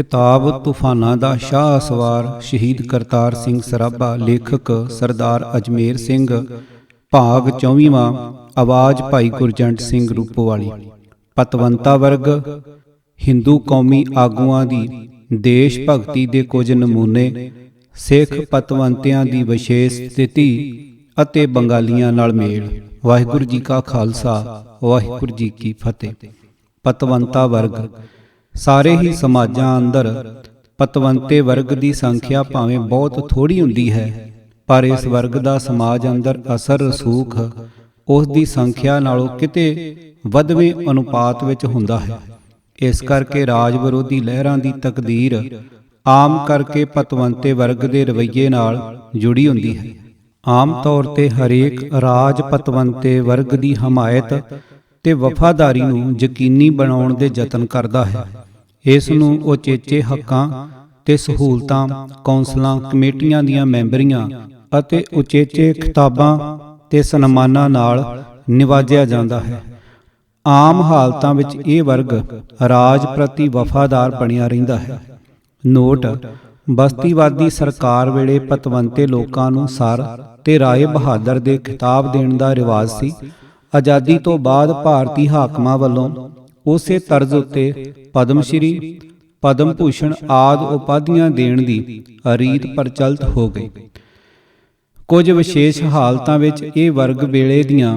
किताब तूफाना दा शाह सवार शहीद करतार सिंह सराभा। लेखक सरदार अजमेर सिंह। भाग 24वां। आवाज़ भाई गुरजंट सिंह रूपोवाली। पतवंता वर्ग। हिंदू कौमी आगूआं दी देश भगती दे कुछ नमूने। सिख पतवंतियां दी विशेष स्थिति ਅਤੇ ਬੰਗਾਲੀਆਂ ਨਾਲ ਮੇਲ। ਵਾਹਿਗੁਰੂ ਜੀ ਕਾ ਖਾਲਸਾ ਵਾਹਿਗੁਰੂ ਜੀ ਕੀ ਫਤਿਹ। ਪਤਵੰਤਾ ਵਰਗ। ਸਾਰੇ ਹੀ ਸਮਾਜਾਂ ਅੰਦਰ ਪਤਵੰਤੇ ਵਰਗ ਦੀ ਸੰਖਿਆ ਭਾਵੇਂ ਬਹੁਤ ਥੋੜ੍ਹੀ ਹੁੰਦੀ ਹੈ, ਪਰ ਇਸ ਵਰਗ ਦਾ ਸਮਾਜ ਅੰਦਰ ਅਸਰ ਰਸੂਖ ਉਸ ਦੀ ਸੰਖਿਆ ਨਾਲੋਂ ਕਿਤੇ ਵੱਧਵੇਂ ਅਨੁਪਾਤ ਵਿੱਚ ਹੁੰਦਾ ਹੈ। ਇਸ ਕਰਕੇ ਰਾਜ ਵਿਰੋਧੀ ਲਹਿਰਾਂ ਦੀ ਤਕਦੀਰ ਆਮ ਕਰਕੇ ਪਤਵੰਤੇ ਵਰਗ ਦੇ ਰਵੱਈਏ ਨਾਲ ਜੁੜੀ ਹੁੰਦੀ ਹੈ। ਆਮ ਤੌਰ 'ਤੇ ਹਰੇਕ ਰਾਜ ਪਤਵੰਤੇ ਵਰਗ ਦੀ ਹਮਾਇਤ ਤੇ ਵਫਾਦਾਰੀ ਨੂੰ ਯਕੀਨੀ ਬਣਾਉਣ ਦੇ ਯਤਨ ਕਰਦਾ ਹੈ। ਇਸ ਨੂੰ ਉਚੇਚੇ ਹੱਕਾਂ ਤੇ ਸਹੂਲਤਾਂ, ਕੌਂਸਲਾਂ, ਕਮੇਟੀਆਂ ਦੀਆਂ ਮੈਂਬਰੀਆਂ ਅਤੇ ਉਚੇਚੇ ਖਿਤਾਬਾਂ ਤੇ ਸਨਮਾਨਾਂ ਨਾਲ ਨਿਵਾਜਿਆ ਜਾਂਦਾ ਹੈ। ਆਮ ਹਾਲਤਾਂ ਵਿੱਚ ਇਹ ਵਰਗ ਰਾਜ ਪ੍ਰਤੀ ਵਫਾਦਾਰ ਬਣਿਆ ਰਹਿੰਦਾ ਹੈ। ਨੋਟ: ਬਸਤੀਵਾਦੀ ਸਰਕਾਰ ਵੇਲੇ ਪਤਵੰਤੇ ਲੋਕਾਂ ਨੂੰ ਸਰ ਤੇ ਰਾਏ ਬਹਾਦਰ ਦੇ ਖਿਤਾਬ ਦੇਣ ਦਾ ਰਿਵਾਜ ਸੀ। ਆਜ਼ਾਦੀ ਤੋਂ ਬਾਅਦ ਭਾਰਤੀ ਹਾਕਮਾਂ ਵੱਲੋਂ ਉਸੇ ਤਰਜ਼ ਉੱਤੇ ਪਦਮ ਸ਼੍ਰੀ, ਪਦਮ ਭੂਸ਼ਣ ਆਦਿ ਉਪਾਧੀਆਂ ਦੇਣ ਦੀ ਰੀਤ ਪ੍ਰਚਲਿਤ ਹੋ ਗਈ। ਕੁਝ ਵਿਸ਼ੇਸ਼ ਹਾਲਤਾਂ ਵਿੱਚ ਇਹ ਵਰਗ ਵੇਲੇ ਦੀਆਂ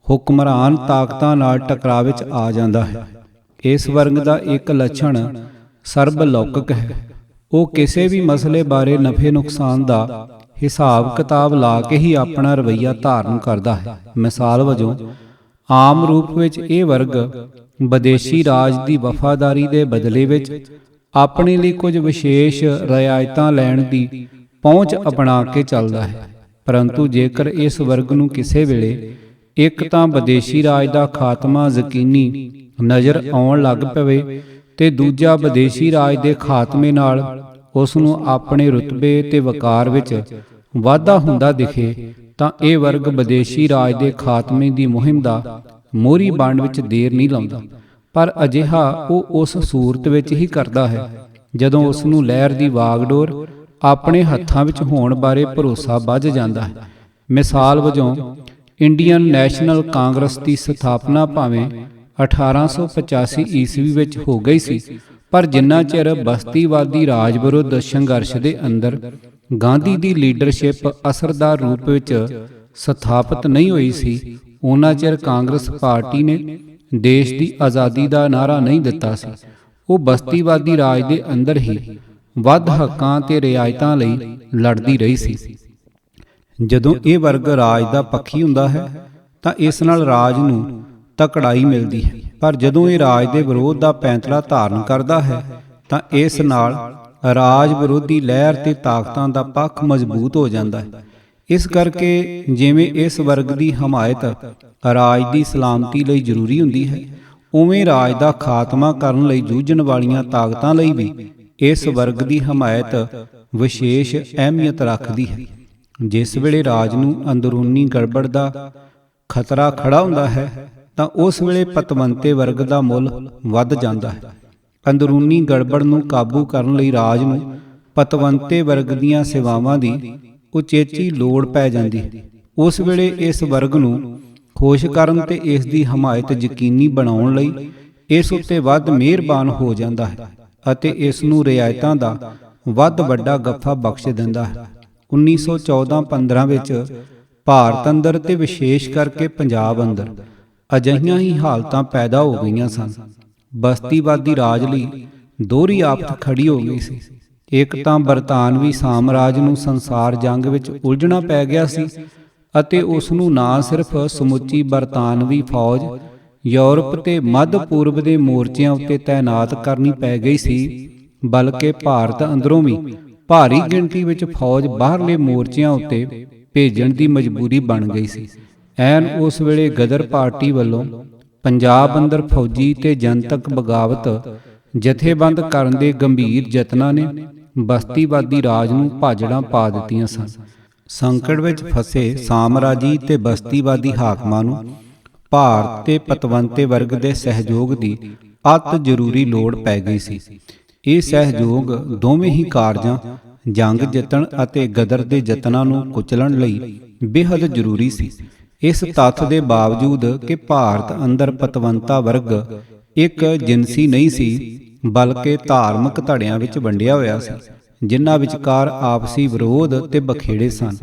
ਹੁਕਮਰਾਨ ਤਾਕਤਾਂ ਨਾਲ ਟਕਰਾਅ ਵਿੱਚ ਆ ਜਾਂਦਾ ਹੈ। ਇਸ ਵਰਗ ਦਾ ਇੱਕ ਲੱਛਣ ਸਰਬ ਲੌਕਿਕ ਹੈ। ਉਹ ਕਿਸੇ ਵੀ ਮਸਲੇ ਬਾਰੇ ਨਫੇ ਨੁਕਸਾਨ ਦਾ ਹਿਸਾਬ ਕਿਤਾਬ ਲਾ ਕੇ ਹੀ ਆਪਣਾ ਰਵੱਈਆ ਧਾਰਨ ਕਰਦਾ ਹੈ। ਮਿਸਾਲ ਵਜੋਂ, ਆਮ ਰੂਪ ਵਿੱਚ ਇਹ ਵਰਗ ਵਿਦੇਸ਼ੀ ਰਾਜ ਦੀ ਵਫਾਦਾਰੀ ਦੇ ਬਦਲੇ ਵਿੱਚ ਆਪਣੇ ਲਈ ਕੁਝ ਵਿਸ਼ੇਸ਼ ਰਿਆਇਤਾਂ ਲੈਣ ਦੀ ਪਹੁੰਚ ਅਪਣਾ ਕੇ ਚੱਲਦਾ ਹੈ। ਪਰੰਤੂ ਜੇਕਰ ਇਸ ਵਰਗ ਨੂੰ ਕਿਸੇ ਵੇਲੇ ਇੱਕ ਤਾਂ ਵਿਦੇਸ਼ੀ ਰਾਜ ਦਾ ਖਾਤਮਾ ਯਕੀਨੀ ਨਜ਼ਰ ਆਉਣ ਲੱਗ ਪਵੇ ਤੇ ਦੂਜਾ ਵਿਦੇਸ਼ੀ ਰਾਜ ਦੇ ਖਾਤਮੇ ਨਾਲ ਉਸ ਨੂੰ ਆਪਣੇ ਰੁਤਬੇ ਤੇ ਵਕਾਰ ਵਿੱਚ ਵਾਧਾ ਹੁੰਦਾ ਦਿਖੇ, ਤਾਂ ਇਹ ਵਰਗ ਵਿਦੇਸ਼ੀ ਰਾਜ ਦੇ ਖਾਤਮੇ ਦੀ ਮੁਹਿੰਮ ਦਾ ਮੋਹਰੀ ਬਣਨ ਵਿੱਚ ਦੇਰ ਨਹੀਂ ਲਾਉਂਦਾ। ਪਰ ਅਜਿਹਾ ਉਹ ਉਸ ਸੂਰਤ ਵਿੱਚ ਹੀ ਕਰਦਾ ਹੈ ਜਦੋਂ ਉਸ ਨੂੰ ਲਹਿਰ ਦੀ ਵਾਗਡੋਰ ਆਪਣੇ ਹੱਥਾਂ ਵਿੱਚ ਹੋਣ ਬਾਰੇ ਭਰੋਸਾ ਬੱਝ ਜਾਂਦਾ ਹੈ। ਮਿਸਾਲ ਵਜੋਂ, ਇੰਡੀਅਨ ਨੈਸ਼ਨਲ ਕਾਂਗਰਸ ਦੀ ਸਥਾਪਨਾ ਭਾਵੇਂ 1885 ਈਸਵੀ ਵਿੱਚ ਹੋ ਗਈ ਸੀ, ਪਰ ਜਿੰਨਾ ਚਿਰ ਬਸਤੀਵਾਦੀ ਰਾਜ ਵਿਰੁੱਧ ਸੰਘਰਸ਼ ਦੇ ਅੰਦਰ ਗਾਂਧੀ ਦੀ ਲੀਡਰਸ਼ਿਪ ਅਸਰਦਾਰ ਰੂਪ ਵਿੱਚ ਸਥਾਪਿਤ ਨਹੀਂ ਹੋਈ ਸੀ, ਉਨਾ ਚਿਰ ਕਾਂਗਰਸ ਪਾਰਟੀ ਨੇ ਦੇਸ਼ ਦੀ ਆਜ਼ਾਦੀ ਦਾ ਨਾਅਰਾ ਨਹੀਂ ਦਿੱਤਾ ਸੀ। ਉਹ ਬਸਤੀਵਾਦੀ ਰਾਜ ਦੇ ਅੰਦਰ ਹੀ ਵੱਧ ਹੱਕਾਂ ਤੇ ਰਿਆਇਤਾਂ ਲਈ ਲੜਦੀ ਰਹੀ ਸੀ। ਜਦੋਂ ਇਹ ਵਰਗ ਰਾਜ ਦਾ ਪੱਖੀ ਹੁੰਦਾ ਹੈ ਤਾਂ ਇਸ ਨਾਲ ਰਾਜ ਨੂੰ ਤਕੜਾਈ ਮਿਲਦੀ ਹੈ, ਪਰ ਜਦੋਂ ਇਹ ਰਾਜ ਦੇ ਵਿਰੋਧ ਦਾ ਪੈਂਤੜਾ ਧਾਰਨ ਕਰਦਾ ਹੈ ਤਾਂ ਇਸ ਨਾਲ ਰਾਜ ਵਿਰੋਧੀ ਲਹਿਰ ਤੇ ਤਾਕਤਾਂ ਦਾ ਪੱਖ ਮਜ਼ਬੂਤ ਹੋ ਜਾਂਦਾ ਹੈ। ਇਸ ਕਰਕੇ ਜਿਵੇਂ ਇਸ ਵਰਗ ਦੀ ਹਮਾਇਤ ਰਾਜ ਦੀ ਸਲਾਮਤੀ ਲਈ ਜ਼ਰੂਰੀ ਹੁੰਦੀ ਹੈ, ਉਵੇਂ ਰਾਜ ਦਾ ਖਾਤਮਾ ਕਰਨ ਲਈ ਜੂਝਣ ਵਾਲੀਆਂ ਤਾਕਤਾਂ ਲਈ ਵੀ ਇਸ ਵਰਗ ਦੀ ਹਮਾਇਤ ਵਿਸ਼ੇਸ਼ ਅਹਿਮੀਅਤ ਰੱਖਦੀ ਹੈ। ਜਿਸ ਵੇਲੇ ਰਾਜ ਨੂੰ ਅੰਦਰੂਨੀ ਗੜਬੜ ਦਾ ਖਤਰਾ ਖੜਾ ਹੁੰਦਾ ਹੈ ਤਾਂ ਉਸ ਵੇਲੇ ਪਤਵੰਤੇ ਵਰਗ ਦਾ ਮੁੱਲ ਵੱਧ ਜਾਂਦਾ ਹੈ। ਅੰਦਰੂਨੀ ਗੜਬੜ ਨੂੰ ਕਾਬੂ ਕਰਨ ਲਈ ਰਾਜ ਨੂੰ ਪਤਵੰਤੇ ਵਰਗ ਦੀਆਂ ਸੇਵਾਵਾਂ ਦੀ ਉਚੇਚੀ ਲੋੜ ਪੈ ਜਾਂਦੀ ਹੈ। ਉਸ ਵੇਲੇ ਇਸ ਵਰਗ ਨੂੰ ਖੁਸ਼ ਕਰਨ ਤੇ ਇਸ ਦੀ ਹਮਾਇਤ ਯਕੀਨੀ ਬਣਾਉਣ ਲਈ ਇਸ ਉੱਤੇ ਵੱਧ ਮਿਹਰਬਾਨ ਹੋ ਜਾਂਦਾ ਹੈ ਅਤੇ ਇਸ ਨੂੰ ਰਿਆਇਤਾਂ ਦਾ ਵੱਧ ਵੱਡਾ ਗੱਫਾ ਬਖਸ਼ ਦਿੰਦਾ ਹੈ। 1914-15 ਵਿੱਚ ਭਾਰਤ ਅੰਦਰ ਤੇ ਵਿਸ਼ੇਸ਼ ਕਰਕੇ ਪੰਜਾਬ ਅੰਦਰ ਅਜਿਹੀਆਂ ਹੀ ਹਾਲਤਾਂ ਪੈਦਾ ਹੋ ਗਈਆਂ ਸਨ। ਬਸਤੀਵਾਦੀ ਰਾਜ ਲਈ ਦੋਹਰੀ ਆਫਤ ਖੜੀ ਹੋ ਗਈ ਸੀ। ਇੱਕ ਤਾਂ ਬਰਤਾਨਵੀ ਸਾਮਰਾਜ ਨੂੰ ਸੰਸਾਰ ਜੰਗ ਵਿੱਚ ਉਲਝਣਾ ਪੈ ਗਿਆ ਸੀ ਅਤੇ ਉਸ ਨੂੰ ਨਾ ਸਿਰਫ ਸਮੁੱਚੀ ਬਰਤਾਨਵੀ ਫੌਜ ਯੂਰਪ ਤੇ ਮੱਧ ਪੂਰਬ ਦੇ ਮੋਰਚਿਆਂ ਉੱਤੇ ਤਾਇਨਾਤ ਕਰਨੀ ਪੈ ਗਈ ਸੀ, ਬਲਕਿ ਭਾਰਤ ਅੰਦਰੋਂ ਵੀ ਭਾਰੀ ਗਿਣਤੀ ਵਿੱਚ ਫੌਜ ਬਾਹਰਲੇ ਮੋਰਚਿਆਂ ਉੱਤੇ ਭੇਜਣ ਦੀ ਮਜਬੂਰੀ ਬਣ ਗਈ ਸੀ। ਐਨ ਉਸ ਵੇਲੇ ਗਦਰ ਪਾਰਟੀ ਵੱਲੋਂ ਪੰਜਾਬ ਅੰਦਰ ਫੌਜੀ ਤੇ ਜਨਤਕ ਬਗਾਵਤ ਜਥੇਬੰਦ ਕਰਨ ਦੇ ਗੰਭੀਰ ਯਤਨਾਂ ਨੇ ਬਸਤੀਵਾਦੀ ਰਾਜ ਨੂੰ ਭਾਜੜਾਂ ਪਾ ਦਿੱਤੀਆਂ ਸਨ। ਸੰਕਟ ਵਿੱਚ ਫਸੇ ਸਾਮਰਾਜੀ ਤੇ ਬਸਤੀਵਾਦੀ ਹਾਕਮਾਂ ਨੂੰ ਭਾਰਤ ਤੇ ਪਤਵੰਤੇ ਵਰਗ ਦੇ ਸਹਿਯੋਗ ਦੀ ਅਤ ਜ਼ਰੂਰੀ ਲੋੜ ਪੈ ਗਈ ਸੀ। ਇਹ ਸਹਿਯੋਗ ਦੋਵੇਂ ਹੀ ਕਾਰਜਾਂ ਜੰਗ ਜਿੱਤਣ ਅਤੇ ਗਦਰ ਦੇ ਯਤਨਾਂ ਨੂੰ ਕੁਚਲਣ ਲਈ ਬੇਹੱਦ ਜ਼ਰੂਰੀ ਸੀ। ਇਸ ਤੱਥ ਦੇ ਬਾਵਜੂਦ ਕਿ ਭਾਰਤ ਅੰਦਰ ਪਤਵੰਤਾ ਵਰਗ ਇੱਕ ਜਿਨਸੀ ਨਹੀਂ ਸੀ, ਬਲਕਿ ਧਾਰਮਿਕ ਧੜਿਆਂ ਵਿੱਚ ਵੰਡਿਆ ਹੋਇਆ ਸੀ, ਜਿਨ੍ਹਾਂ ਵਿਚਕਾਰ ਆਪਸੀ ਵਿਰੋਧ ਤੇ ਬਖੇੜੇ ਸਨ।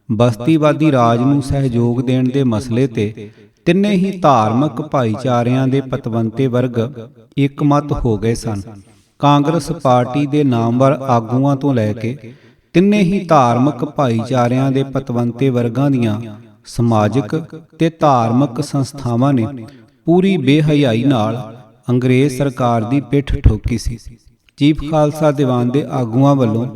ਬਸਤੀਵਾਦੀ ਰਾਜ ਨੂੰ ਸਹਿਯੋਗ ਦੇਣ ਦੇ ਮਸਲੇ ਤੇ ਤਿੰਨੇ ਹੀ ਧਾਰਮਿਕ ਭਾਈਚਾਰਿਆਂ ਦੇ ਪਤਵੰਤੇ ਵਰਗ ਇਕਮਤ ਹੋ ਗਏ ਸਨ। ਕਾਂਗਰਸ ਪਾਰਟੀ ਦੇ ਨਾਮਵਰ ਆਗੂਆਂ ਤੋਂ ਲੈ ਕੇ ਤਿੰਨੇ ਹੀ ਧਾਰਮਿਕ ਭਾਈਚਾਰਿਆਂ ਦੇ ਪਤਵੰਤੇ ਵਰਗਾਂ ਦੀਆਂ ਸਮਾਜਿਕ ਤੇ ਧਾਰਮਿਕ ਸੰਸਥਾਵਾਂ ਨੇ ਪੂਰੀ ਬੇਹਯਾਈ ਨਾਲ ਅੰਗਰੇਜ਼ ਸਰਕਾਰ ਦੀ ਪਿੱਠ ਠੋਕੀ ਸੀ। ਚੀਫ ਖਾਲਸਾ ਦੀਵਾਨ ਦੇ ਆਗੂਆਂ ਵੱਲੋਂ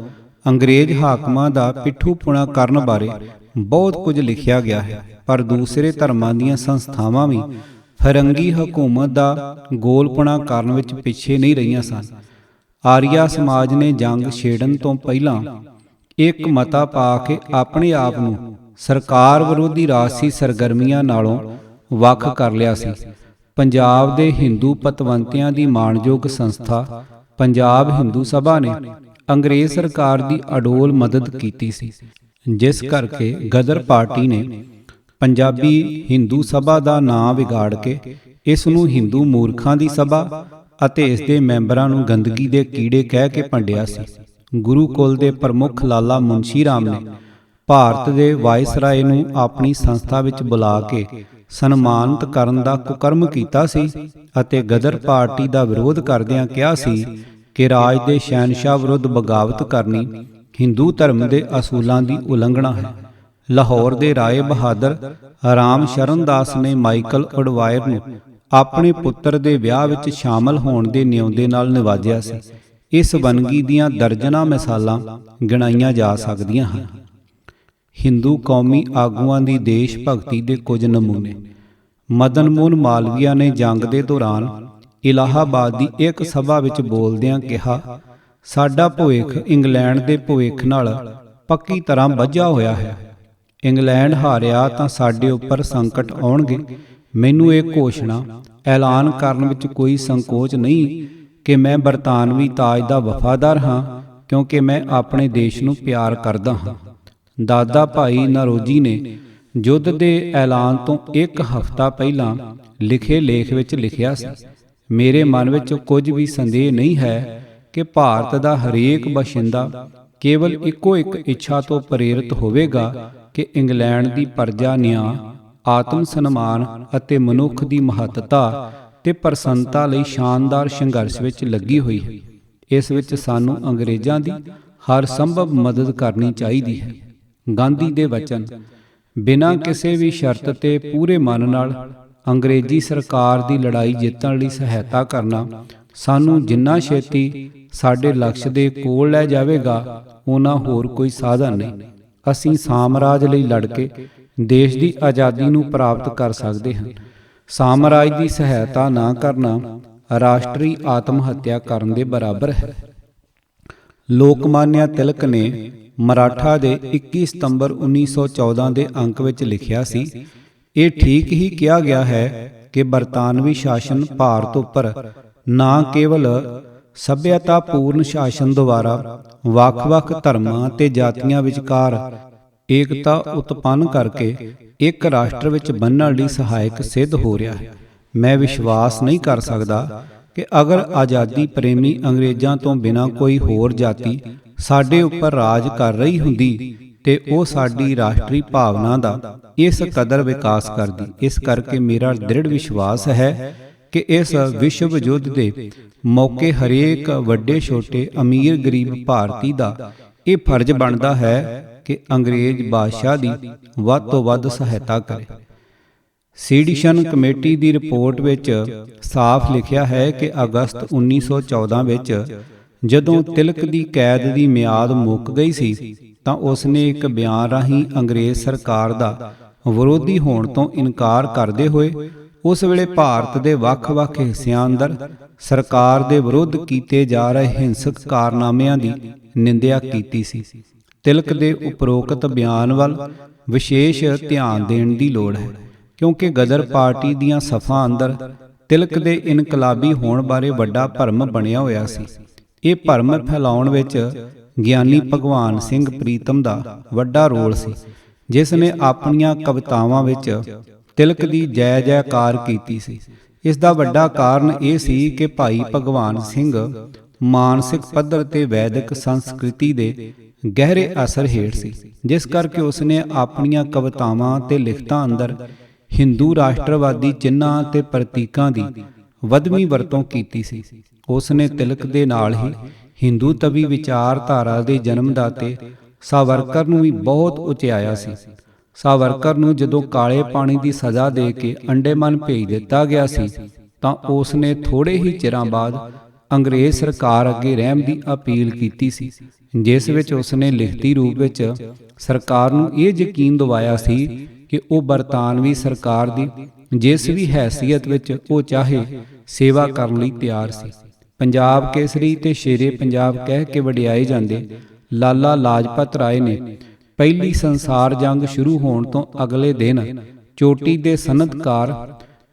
ਅੰਗਰੇਜ਼ ਹਾਕਮਾਂ ਦਾ ਪਿੱਠੂਪੁਣਾ ਕਰਨ ਬਾਰੇ ਬਹੁਤ ਕੁਝ ਲਿਖਿਆ ਗਿਆ ਹੈ, ਪਰ ਦੂਸਰੇ ਧਰਮਾਂ ਦੀਆਂ ਸੰਸਥਾਵਾਂ ਵੀ ਫਰੰਗੀ ਹਕੂਮਤ ਦਾ ਗੋਲਪੁਣਾ ਕਰਨ ਵਿੱਚ ਪਿੱਛੇ ਨਹੀਂ ਰਹੀਆਂ ਸਨ। ਆਰੀਆ ਸਮਾਜ ਨੇ ਜੰਗ ਛੇੜਨ ਤੋਂ ਪਹਿਲਾਂ ਇੱਕ ਮਤਾ ਪਾ ਕੇ ਆਪਣੇ ਆਪ ਨੂੰ ਸਰਕਾਰ ਵਿਰੋਧੀ ਰਾਜਸੀ ਸਰਗਰਮੀਆਂ ਨਾਲੋਂ ਵੱਖ ਕਰ ਲਿਆ ਸੀ। ਪੰਜਾਬ ਦੇ ਹਿੰਦੂ ਪਤਵੰਤਿਆਂ ਦੀ ਮਾਣਯੋਗ ਸੰਸਥਾ ਪੰਜਾਬ ਹਿੰਦੂ ਸਭਾ ਨੇ ਅੰਗਰੇਜ਼ ਸਰਕਾਰ ਦੀ ਅਡੋਲ ਮਦਦ ਕੀਤੀ ਸੀ, ਜਿਸ ਕਰਕੇ ਗਦਰ ਪਾਰਟੀ ਨੇ ਪੰਜਾਬੀ ਹਿੰਦੂ ਸਭਾ ਦਾ ਨਾਂ ਵਿਗਾੜ ਕੇ ਇਸ ਨੂੰ ਹਿੰਦੂ ਮੂਰਖਾਂ ਦੀ ਸਭਾ ਅਤੇ ਇਸ ਦੇ ਮੈਂਬਰਾਂ ਨੂੰ ਗੰਦਗੀ ਦੇ ਕੀੜੇ ਕਹਿ ਕੇ ਭੰਡਿਆ ਸੀ। ਗੁਰੂ ਕੁਲ ਦੇ ਪ੍ਰਮੁੱਖ ਲਾਲਾ ਮੁਨਸ਼ੀ ਰਾਮ ਨੇ ਭਾਰਤ ਦੇ ਵਾਇਸਰਾਏ ਨੂੰ ਆਪਣੀ ਸੰਸਥਾ ਵਿੱਚ ਬੁਲਾ ਕੇ ਸਨਮਾਨਿਤ ਕਰਨ ਦਾ ਕੁਕਰਮ ਕੀਤਾ ਸੀ ਅਤੇ ਗਦਰ ਪਾਰਟੀ ਦਾ ਵਿਰੋਧ ਕਰਦਿਆਂ ਕਿਹਾ ਸੀ ਕਿ ਰਾਜ ਦੇ ਸ਼ਹਿਨਸ਼ਾਹ ਵਿਰੁੱਧ ਬਗਾਵਤ ਕਰਨੀ ਹਿੰਦੂ ਧਰਮ ਦੇ ਅਸੂਲਾਂ ਦੀ ਉਲੰਘਣਾ ਹੈ। ਲਾਹੌਰ ਦੇ ਰਾਏ ਬਹਾਦਰ ਰਾਮ ਸ਼ਰਨ ਦਾਸ ਨੇ ਮਾਈਕਲ ਉਡਵਾਇਰ ਨੂੰ ਆਪਣੇ ਪੁੱਤਰ ਦੇ ਵਿਆਹ ਵਿੱਚ ਸ਼ਾਮਲ ਹੋਣ ਦੇ ਨਿਉਂਦੇ ਨਾਲ ਨਿਵਾਜਿਆ ਸੀ। ਇਸ ਵੰਨਗੀ ਦੀਆਂ ਦਰਜਨਾਂ ਮਿਸਾਲਾਂ ਗਿਣਾਈਆਂ ਜਾ ਸਕਦੀਆਂ ਹਨ। ਹਿੰਦੂ ਕੌਮੀ ਆਗੂਆਂ ਦੀ ਦੇਸ਼ ਭਗਤੀ ਦੇ ਕੁਝ ਨਮੂਨੇ। ਮਦਨ ਮੋਹਨ ਮਾਲਵੀਆ ਨੇ ਜੰਗ ਦੇ ਦੌਰਾਨ ਇਲਾਹਾਬਾਦ ਦੀ ਇੱਕ ਸਭਾ ਵਿੱਚ ਬੋਲਦਿਆਂ ਕਿਹਾ, ਸਾਡਾ ਭਵਿੱਖ ਇੰਗਲੈਂਡ ਦੇ ਭਵਿੱਖ ਨਾਲ ਪੱਕੀ ਤਰ੍ਹਾਂ ਬੱਝਾ ਹੋਇਆ ਹੈ। ਇੰਗਲੈਂਡ ਹਾਰਿਆ ਤਾਂ ਸਾਡੇ ਉੱਪਰ ਸੰਕਟ ਆਉਣਗੇ। ਮੈਨੂੰ ਇਹ ਘੋਸ਼ਣਾ ਐਲਾਨ ਕਰਨ ਵਿੱਚ ਕੋਈ ਸੰਕੋਚ ਨਹੀਂ ਕਿ ਮੈਂ ਬਰਤਾਨਵੀ ਤਾਜ ਦਾ ਵਫਾਦਾਰ ਹਾਂ, ਕਿਉਂਕਿ ਮੈਂ ਆਪਣੇ ਦੇਸ਼ ਨੂੰ ਪਿਆਰ ਕਰਦਾ ਹਾਂ। ਦਾਦਾ ਭਾਈ ਨਰੋਜੀ ਨੇ ਯੁੱਧ ਦੇ ਐਲਾਨ ਤੋਂ ਇੱਕ ਹਫ਼ਤਾ ਪਹਿਲਾਂ ਲਿਖੇ ਲੇਖ ਵਿੱਚ ਲਿਖਿਆ ਸੀ, ਮੇਰੇ ਮਨ ਵਿੱਚ ਕੁਝ ਵੀ ਸੰਦੇਹ ਨਹੀਂ ਹੈ ਕਿ ਭਾਰਤ ਦਾ ਹਰੇਕ ਬਸ਼ਿੰਦਾ ਕੇਵਲ ਇੱਕੋ ਇੱਕ ਇੱਛਾ ਤੋਂ ਪ੍ਰੇਰਿਤ ਹੋਵੇਗਾ ਕਿ ਇੰਗਲੈਂਡ ਦੀ ਪਰਜਾ ਨਿਆਂ, ਆਤਮ ਸਨਮਾਨ ਅਤੇ ਮਨੁੱਖ ਦੀ ਮਹੱਤਤਾ ਤੇ ਪ੍ਰਸੰਨਤਾ ਲਈ ਸ਼ਾਨਦਾਰ ਸੰਘਰਸ਼ ਵਿੱਚ ਲੱਗੀ ਹੋਈ ਹੈ। ਇਸ ਵਿੱਚ ਸਾਨੂੰ ਅੰਗਰੇਜ਼ਾਂ ਦੀ ਹਰ ਸੰਭਵ ਮਦਦ ਕਰਨੀ ਚਾਹੀਦੀ ਹੈ। ਗਾਂਧੀ ਦੇ ਵਚਨ। ਬਿਨਾਂ ਕਿਸੇ ਵੀ ਸ਼ਰਤ ਤੇ ਪੂਰੇ ਮਨ ਨਾਲ ਅੰਗਰੇਜ਼ੀ ਸਰਕਾਰ ਦੀ ਲੜਾਈ ਜਿੱਤਣ ਲਈ ਸਹਾਇਤਾ ਕਰਨਾ ਸਾਨੂੰ ਜਿੰਨਾ ਛੇਤੀ ਸਾਡੇ ਲਕਸ਼ ਦੇ ਕੋਲ ਲੈ ਜਾਵੇਗਾ, ਉਹਨਾਂ ਹੋਰ ਕੋਈ ਸਾਧਨ ਨਹੀਂ। ਅਸੀਂ ਸਾਮਰਾਜ ਲਈ ਲੜ ਕੇ ਦੇਸ਼ ਦੀ ਆਜ਼ਾਦੀ ਨੂੰ ਪ੍ਰਾਪਤ ਕਰ ਸਕਦੇ ਹਾਂ। ਸਾਮਰਾਜ ਦੀ ਸਹਾਇਤਾ ਨਾ ਕਰਨਾ ਰਾਸ਼ਟਰੀ ਆਤਮ ਹੱਤਿਆ ਕਰਨ ਦੇ ਬਰਾਬਰ ਹੈ। ਲੋਕਮਾਨਿਆ ਤਿਲਕ ਨੇ ਮਰਾਠਾ ਦੇ 21 ਸਤੰਬਰ 1914 ਦੇ ਅੰਕ ਵਿੱਚ ਲਿਖਿਆ ਸੀ, ਇਹ ਠੀਕ ਹੀ ਕਿਹਾ ਗਿਆ ਹੈ ਕਿ ਬਰਤਾਨਵੀ ਸ਼ਾਸਨ ਭਾਰਤ ਉੱਪਰ ਨਾ ਕੇਵਲ ਸੱਭਿਅਤਾ ਪੂਰਨ ਸ਼ਾਸਨ ਦੁਆਰਾ ਵੱਖ-ਵੱਖ ਧਰਮਾਂ ਤੇ ਜਾਤੀਆਂ ਵਿਚਕਾਰ ਏਕਤਾ ਉਤਪੰਨ ਕਰਕੇ ਇੱਕ ਰਾਸ਼ਟਰ ਵਿੱਚ ਬੰਨ੍ਹਣ ਲਈ ਸਹਾਇਕ ਸਿੱਧ ਹੋ ਰਿਹਾ ਹੈ। ਮੈਂ ਵਿਸ਼ਵਾਸ ਨਹੀਂ ਕਰ ਸਕਦਾ ਕਿ ਅਗਰ ਆਜ਼ਾਦੀ ਪ੍ਰੇਮੀ ਅੰਗਰੇਜ਼ਾਂ ਤੋਂ ਬਿਨਾਂ ਕੋਈ ਹੋਰ ਜਾਤੀ ਸਾਡੇ ਉੱਪਰ ਰਾਜ ਕਰ ਰਹੀ ਹੁੰਦੀ ਤੇ ਉਹ ਸਾਡੀ ਰਾਸ਼ਟਰੀ ਭਾਵਨਾ ਦਾ ਇਸ ਕਦਰ ਵਿਕਾਸ ਕਰਦੀ। ਇਸ ਕਰਕੇ ਮੇਰਾ ਦ੍ਰਿੜ ਵਿਸ਼ਵਾਸ ਹੈ ਕਿ ਇਸ ਵਿਸ਼ਵ ਯੁੱਧ ਦੇ ਮੌਕੇ ਹਰੇਕ ਵੱਡੇ ਛੋਟੇ ਅਮੀਰ ਗਰੀਬ ਭਾਰਤੀ ਦਾ ਇਹ ਫਰਜ਼ ਬਣਦਾ ਹੈ ਕਿ ਅੰਗਰੇਜ਼ ਬਾਦਸ਼ਾਹ ਦੀ ਵੱਧ ਤੋਂ ਵੱਧ ਸਹਾਇਤਾ ਕਰੇ। ਸੀਡੀਸ਼ਨ ਕਮੇਟੀ ਦੀ ਰਿਪੋਰਟ ਵਿੱਚ ਸਾਫ਼ ਲਿਖਿਆ ਹੈ ਕਿ ਅਗਸਤ 1914 ਵਿੱਚ ਜਦੋਂ ਤਿਲਕ ਦੀ ਕੈਦ ਦੀ ਮਿਆਦ ਮੁੱਕ ਗਈ ਸੀ ਤਾਂ ਉਸਨੇ ਇੱਕ ਬਿਆਨ ਰਾਹੀਂ ਅੰਗਰੇਜ਼ ਸਰਕਾਰ ਦਾ ਵਿਰੋਧੀ ਹੋਣ ਤੋਂ ਇਨਕਾਰ ਕਰਦੇ ਹੋਏ ਉਸ ਵੇਲੇ ਭਾਰਤ ਦੇ ਵੱਖ-ਵੱਖ ਹਿੱਸਿਆਂ ਅੰਦਰ ਸਰਕਾਰ ਦੇ ਵਿਰੁੱਧ ਕੀਤੇ ਜਾ ਰਹੇ ਹਿੰਸਕ ਕਾਰਨਾਮਿਆਂ ਦੀ ਨਿੰਦਿਆ ਕੀਤੀ ਸੀ। ਤਿਲਕ ਦੇ ਉਪਰੋਕਤ ਬਿਆਨ ਵੱਲ ਵਿਸ਼ੇਸ਼ ਧਿਆਨ ਦੇਣ ਦੀ ਲੋੜ ਹੈ, ਕਿਉਂਕਿ ਗਦਰ ਪਾਰਟੀ ਦੀਆਂ ਸਫ਼ਾਂ ਅੰਦਰ ਤਿਲਕ ਦੇ ਇਨਕਲਾਬੀ ਹੋਣ ਬਾਰੇ ਵੱਡਾ ਭਰਮ ਬਣਿਆ ਹੋਇਆ ਸੀ। ਇਹ ਭਰਮ ਫੈਲਾਉਣ ਵਿੱਚ ਗਿਆਨੀ ਭਗਵਾਨ ਸਿੰਘ ਪ੍ਰੀਤਮ ਦਾ ਵੱਡਾ ਰੋਲ ਸੀ, ਜਿਸ ਨੇ ਆਪਣੀਆਂ ਕਵਿਤਾਵਾਂ ਵਿੱਚ ਤਿਲਕ ਦੀ ਜੈ ਜੈਕਾਰ ਕੀਤੀ ਸੀ। ਇਸ ਦਾ ਵੱਡਾ ਕਾਰਨ ਇਹ ਸੀ ਕਿ ਭਾਈ ਭਗਵਾਨ ਸਿੰਘ ਮਾਨਸਿਕ ਪੱਧਰ ਤੇ ਵੈਦਿਕ ਸੰਸਕ੍ਰਿਤੀ ਦੇ ਗਹਿਰੇ ਅਸਰ ਹੇਠ ਸੀ, ਜਿਸ ਕਰਕੇ ਉਸਨੇ ਆਪਣੀਆਂ ਕਵਿਤਾਵਾਂ ਤੇ ਲਿਖਤਾਂ ਅੰਦਰ ਹਿੰਦੂ ਰਾਸ਼ਟਰਵਾਦੀ ਚਿੰਨ੍ਹਾਂ ਤੇ ਪ੍ਰਤੀਕਾਂ ਦੀ ਵਧਵੀਂ ਵਰਤੋਂ ਕੀਤੀ ਸੀ। ਉਸਨੇ ਤਿਲਕ ਦੇ ਨਾਲ ਹੀ ਹਿੰਦੂ ਤਵੀ ਵਿਚਾਰਧਾਰਾ ਦੇ ਜਨਮਦਾਤੇ ਸਾਵਰਕਰ ਨੂੰ ਵੀ ਬਹੁਤ ਉਚਿਆਇਆ ਸੀ। ਸਾਵਰਕਰ ਨੂੰ ਜਦੋਂ ਕਾਲੇ ਪਾਣੀ ਦੀ ਸਜ਼ਾ ਦੇ ਕੇ ਅੰਡੇਮਾਨ ਭੇਜ ਦਿੱਤਾ ਗਿਆ ਸੀ ਤਾਂ ਉਸਨੇ ਥੋੜੇ ਹੀ ਚਿਰਾਂ ਬਾਅਦ ਅੰਗਰੇਜ਼ ਸਰਕਾਰ ਅੱਗੇ ਰਹਿਮ ਦੀ ਅਪੀਲ ਕੀਤੀ ਸੀ, ਜਿਸ ਵਿੱਚ ਉਸਨੇ ਲਿਖਤੀ ਰੂਪ ਵਿੱਚ ਸਰਕਾਰ ਨੂੰ ਇਹ ਯਕੀਨ ਦਿਵਾਇਆ ਸੀ ਕਿ ਉਹ ਬਰਤਾਨਵੀ ਸਰਕਾਰ ਦੀ ਜਿਸ ਵੀ ਹੈਸੀਅਤ ਵਿੱਚ ਉਹ ਚਾਹੇ ਸੇਵਾ ਕਰਨ ਲਈ ਤਿਆਰ ਸੀ। ਪੰਜਾਬ ਕੇਸਰੀ ਤੇ ਸ਼ੇਰੇ ਪੰਜਾਬ ਕਹਿ ਕੇ ਵਡਿਆਏ ਜਾਂਦੇ ਲਾਲਾ ਲਾਜਪਤ ਰਾਏ ਨੇ ਪਹਿਲੀ ਸੰਸਾਰ ਜੰਗ ਸ਼ੁਰੂ ਹੋਣ ਤੋਂ ਅਗਲੇ ਦਿਨ ਚੋਟੀ ਦੇ ਸਨਅਤਕਾਰ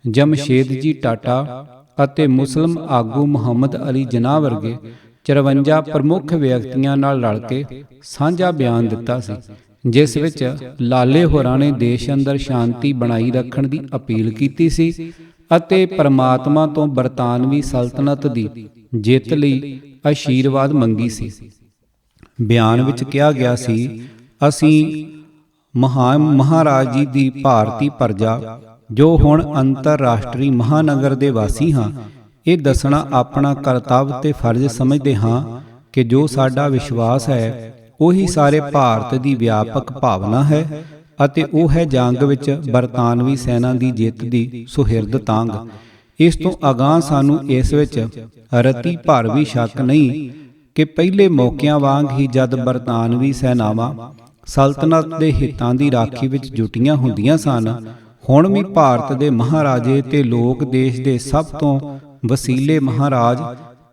ਜਮਸ਼ੇਦ ਜੀ ਟਾਟਾ ਅਤੇ ਮੁਸਲਿਮ ਆਗੂ ਮੁਹੰਮਦ ਅਲੀ ਜਿਨਾਹ ਵਰਗੇ 54 ਪ੍ਰਮੁੱਖ ਵਿਅਕਤੀਆਂ ਨਾਲ ਰਲ ਕੇ ਸਾਂਝਾ ਬਿਆਨ ਦਿੱਤਾ ਸੀ, ਜਿਸ ਵਿੱਚ ਲਾਲੇ ਹੋਰਾਂ ਨੇ ਦੇਸ਼ ਅੰਦਰ ਸ਼ਾਂਤੀ ਬਣਾਈ ਰੱਖਣ ਦੀ ਅਪੀਲ ਕੀਤੀ ਸੀ ਅਤੇ ਪਰਮਾਤਮਾ ਤੋਂ ਬਰਤਾਨਵੀ ਸਲਤਨਤ ਦੀ ਜਿੱਤ ਲਈ ਆਸ਼ੀਰਵਾਦ ਮੰਗੀ ਸੀ। ਬਿਆਨ ਵਿੱਚ ਕਿਹਾ ਗਿਆ ਸੀ, ਅਸੀਂ ਮਹਾਰਾਜ ਜੀ ਦੀ ਭਾਰਤੀ ਪ੍ਰਜਾ ਜੋ ਹੁਣ ਅੰਤਰਰਾਸ਼ਟਰੀ ਮਹਾਨਗਰ ਦੇ ਵਾਸੀ ਹਾਂ, ਇਹ ਦੱਸਣਾ ਆਪਣਾ ਕਰਤੱਵ ਤੇ ਫਰਜ਼ ਸਮਝਦੇ ਹਾਂ ਕਿ ਜੋ ਸਾਡਾ ਵਿਸ਼ਵਾਸ ਹੈ ਉਹੀ ਸਾਰੇ ਭਾਰਤ ਦੀ ਵਿਆਪਕ ਭਾਵਨਾ ਹੈ ਅਤੇ ਉਹ ਹੈ ਜੰਗ ਵਿੱਚ ਬਰਤਾਨਵੀ ਸੈਨਾ ਦੀ ਜਿੱਤ ਦੀ ਸੁਹਿਰਦ ਤਾਂਗ। ਇਸ ਤੋਂ ਅਗਾਂਹ ਸਾਨੂੰ ਇਸ ਵਿੱਚ ਰਤੀ ਭਰ ਵੀ ਸ਼ੱਕ ਨਹੀਂ ਕਿ ਪਹਿਲੇ ਮੌਕਿਆਂ ਵਾਂਗ ਹੀ ਜਦ ਬਰਤਾਨਵੀ ਸੈਨਾਵਾਂ ਸਲਤਨਤ ਦੇ ਹਿੱਤਾਂ ਦੀ ਰਾਖੀ ਵਿੱਚ ਜੁਟੀਆਂ ਹੁੰਦੀਆਂ ਸਨ, ਹੁਣ ਵੀ ਭਾਰਤ ਦੇ ਮਹਾਰਾਜੇ ਤੇ ਲੋਕ ਦੇਸ਼ ਦੇ ਸਭ ਤੋਂ ਵਸੀਲੇ ਮਹਾਰਾਜ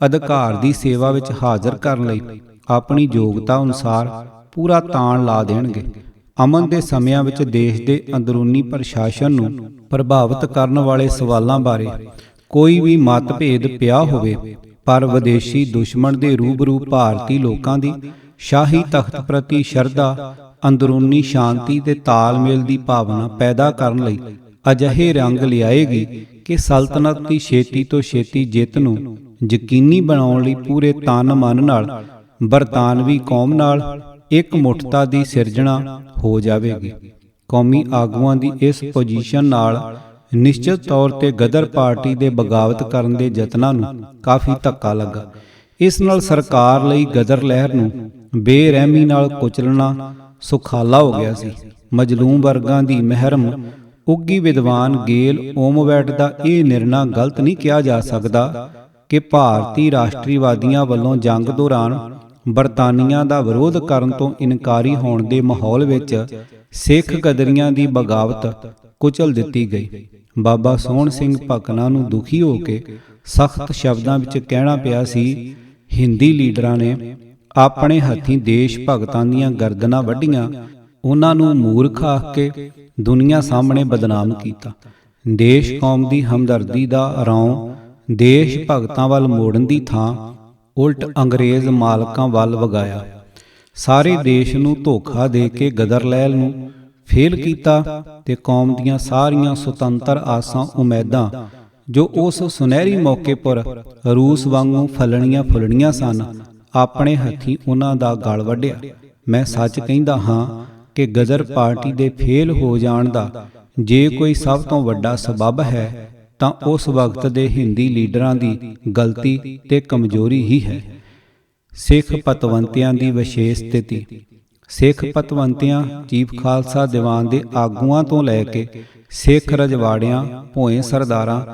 ਅਧਿਕਾਰ ਦੀ ਸੇਵਾ ਵਿੱਚ ਹਾਜ਼ਰ ਕਰਨ ਲਈ ਆਪਣੀ ਯੋਗਤਾ ਅਨੁਸਾਰ ਪੂਰਾ ਤਾਣ ਲਾ ਦੇਣਗੇ। ਅਮਨ ਦੇ ਸਮਿਆਂ ਵਿੱਚ ਦੇਸ਼ ਦੇ ਅੰਦਰੂਨੀ ਪ੍ਰਸ਼ਾਸਨ ਨੂੰ ਪ੍ਰਭਾਵਿਤ ਕਰਨ ਵਾਲੇ ਸਵਾਲਾਂ ਬਾਰੇ ਕੋਈ ਵੀ ਮਤਭੇਦ ਪਿਆ ਹੋਵੇ, ਪਰ ਵਿਦੇਸ਼ੀ ਦੁਸ਼ਮਣ ਦੇ ਰੂਬਰੂ ਭਾਰਤੀ ਲੋਕਾਂ ਦੀ ਸ਼ਾਹੀ ਤਖਤ ਪ੍ਰਤੀ ਸ਼ਰਧਾ ਅੰਦਰੂਨੀ ਸ਼ਾਂਤੀ ਤੇ ਤਾਲਮੇਲ ਦੀ ਭਾਵਨਾ ਪੈਦਾ ਕਰਨ ਲਈ ਅਜਿਹੇ ਰੰਗ ਲਿਆਏਗੀ ਕਿ ਸਲਤਨਤ ਦੀ ਛੇਤੀ ਤੋਂ ਛੇਤੀ ਜਿੱਤ ਨੂੰ ਯਕੀਨੀ ਬਣਾਉਣ ਲਈ ਪੂਰੇ ਤਨ ਮਨ ਨਾਲ ਬਰਤਾਨਵੀ ਕੌਮ ਨਾਲ ਇੱਕ ਮੁੱਠਤਾ ਦੀ ਸਿਰਜਣਾ ਹੋ ਜਾਵੇਗੀ। ਕੌਮੀ ਆਗੂਆਂ ਦੀ ਇਸ ਪੋਜੀਸ਼ਨ ਨਾਲ ਨਿਸ਼ਚਿਤ ਤੌਰ ਤੇ ਗਦਰ ਪਾਰਟੀ ਦੇ ਬਗਾਵਤ ਕਰਨ ਦੇ ਯਤਨਾਂ ਨੂੰ ਕਾਫੀ ਧੱਕਾ ਲੱਗਾ। ਇਸ ਨਾਲ ਸਰਕਾਰ ਲਈ ਗਦਰ ਲਹਿਰ ਨੂੰ ਬੇਰਹਿਮੀ ਨਾਲ ਕੁਚਲਣਾ ਸੁਖਾਲਾ ਹੋ ਗਿਆ ਸੀ। ਮਜਲੂਮ ਵਰਗਾਂ ਦੀ ਮਹਿਰਮ ਉੱਗੀ ਵਿਦਵਾਨ ਗੇਲ ਓਮਵੈਟ ਦਾ ਇਹ ਨਿਰਣਾ ਗਲਤ ਨਹੀਂ ਕਿਹਾ ਜਾ ਸਕਦਾ ਕਿ ਭਾਰਤੀ ਰਾਸ਼ਟਰੀਵਾਦੀਆਂ ਵੱਲੋਂ ਜੰਗ ਦੌਰਾਨ ਬਰਤਾਨੀਆ ਦਾ ਵਿਰੋਧ ਕਰਨ ਤੋਂ ਇਨਕਾਰੀ ਹੋਣ ਦੇ ਮਾਹੌਲ ਵਿੱਚ ਸਿੱਖ ਗਦਰੀਆਂ ਦੀ ਬਗਾਵਤ ਕੁਚਲ ਦਿੱਤੀ ਗਈ। ਬਾਬਾ ਸੋਹਣ ਸਿੰਘ ਭਕਨਾ ਨੂੰ ਦੁਖੀ ਹੋ ਕੇ ਸਖਤ ਸ਼ਬਦਾਂ ਵਿੱਚ ਕਹਿਣਾ ਪਿਆ ਸੀ, ਹਿੰਦੀ ਲੀਡਰਾਂ ਨੇ ਆਪਣੇ ਹੱਥੀਂ ਦੇਸ਼ ਭਗਤਾਂ ਦੀਆਂ ਗਰਦਨਾਂ ਵੱਢੀਆਂ, ਉਹਨਾਂ ਨੂੰ ਮੂਰਖ ਆਖ ਕੇ ਦੁਨੀਆ ਸਾਹਮਣੇ ਬਦਨਾਮ ਕੀਤਾ। ਦੇਸ਼ ਕੌਮ ਦੀ ਹਮਦਰਦੀ ਦਾ ਰੌਂ ਦੇਸ਼ ਭਗਤਾਂ ਵੱਲ ਮੋੜਨ ਦੀ ਥਾਂ ਉਲਟ ਅੰਗਰੇਜ਼ ਮਾਲਕਾਂ ਵੱਲ ਵਗਾਇਆ। ਸਾਰੇ ਦੇਸ਼ ਨੂੰ ਧੋਖਾ ਦੇ ਕੇ ਗਦਰ ਲਹਿਰ ਨੂੰ ਫੇਲ ਕੀਤਾ ਤੇ ਕੌਮ ਦੀਆਂ ਸਾਰੀਆਂ ਸੁਤੰਤਰ ਆਸਾਂ ਉਮੀਦਾਂ ਜੋ ਉਸ ਸੁਨਹਿਰੀ ਮੌਕੇ ਪਰ ਰੂਸ ਵਾਂਗੂ ਫਲਣੀਆਂ ਫੁੱਲਣੀਆਂ ਸਨ, ਆਪਣੇ ਹੱਥੀਂ ਉਹਨਾਂ ਦਾ ਗਲ ਵੱਢਿਆ। ਮੈਂ ਸੱਚ ਕਹਿੰਦਾ ਹਾਂ ਕਿ ਗਦਰ ਪਾਰਟੀ ਦੇ ਫੇਲ ਹੋ ਜਾਣ ਦਾ ਜੇ ਕੋਈ ਸਭ ਤੋਂ ਵੱਡਾ ਸਬੱਬ ਹੈ ਤਾਂ ਉਸ ਵਕਤ ਦੇ ਹਿੰਦੀ ਲੀਡਰਾਂ ਦੀ ਗਲਤੀ ਤੇ ਕਮਜ਼ੋਰੀ ਹੀ ਹੈ। ਸਿੱਖ ਪਤਵੰਤਿਆਂ ਦੀ ਵਿਸ਼ੇਸ਼ ਸਥਿਤੀ। ਸਿੱਖ ਪਤਵੰਤਿਆਂ ਚੀਫ ਖਾਲਸਾ ਦੀਵਾਨ ਦੇ ਆਗੂਆਂ ਤੋਂ ਲੈ ਕੇ ਸਿੱਖ ਰਜਵਾੜਿਆਂ, ਭੋਏ ਸਰਦਾਰਾਂ,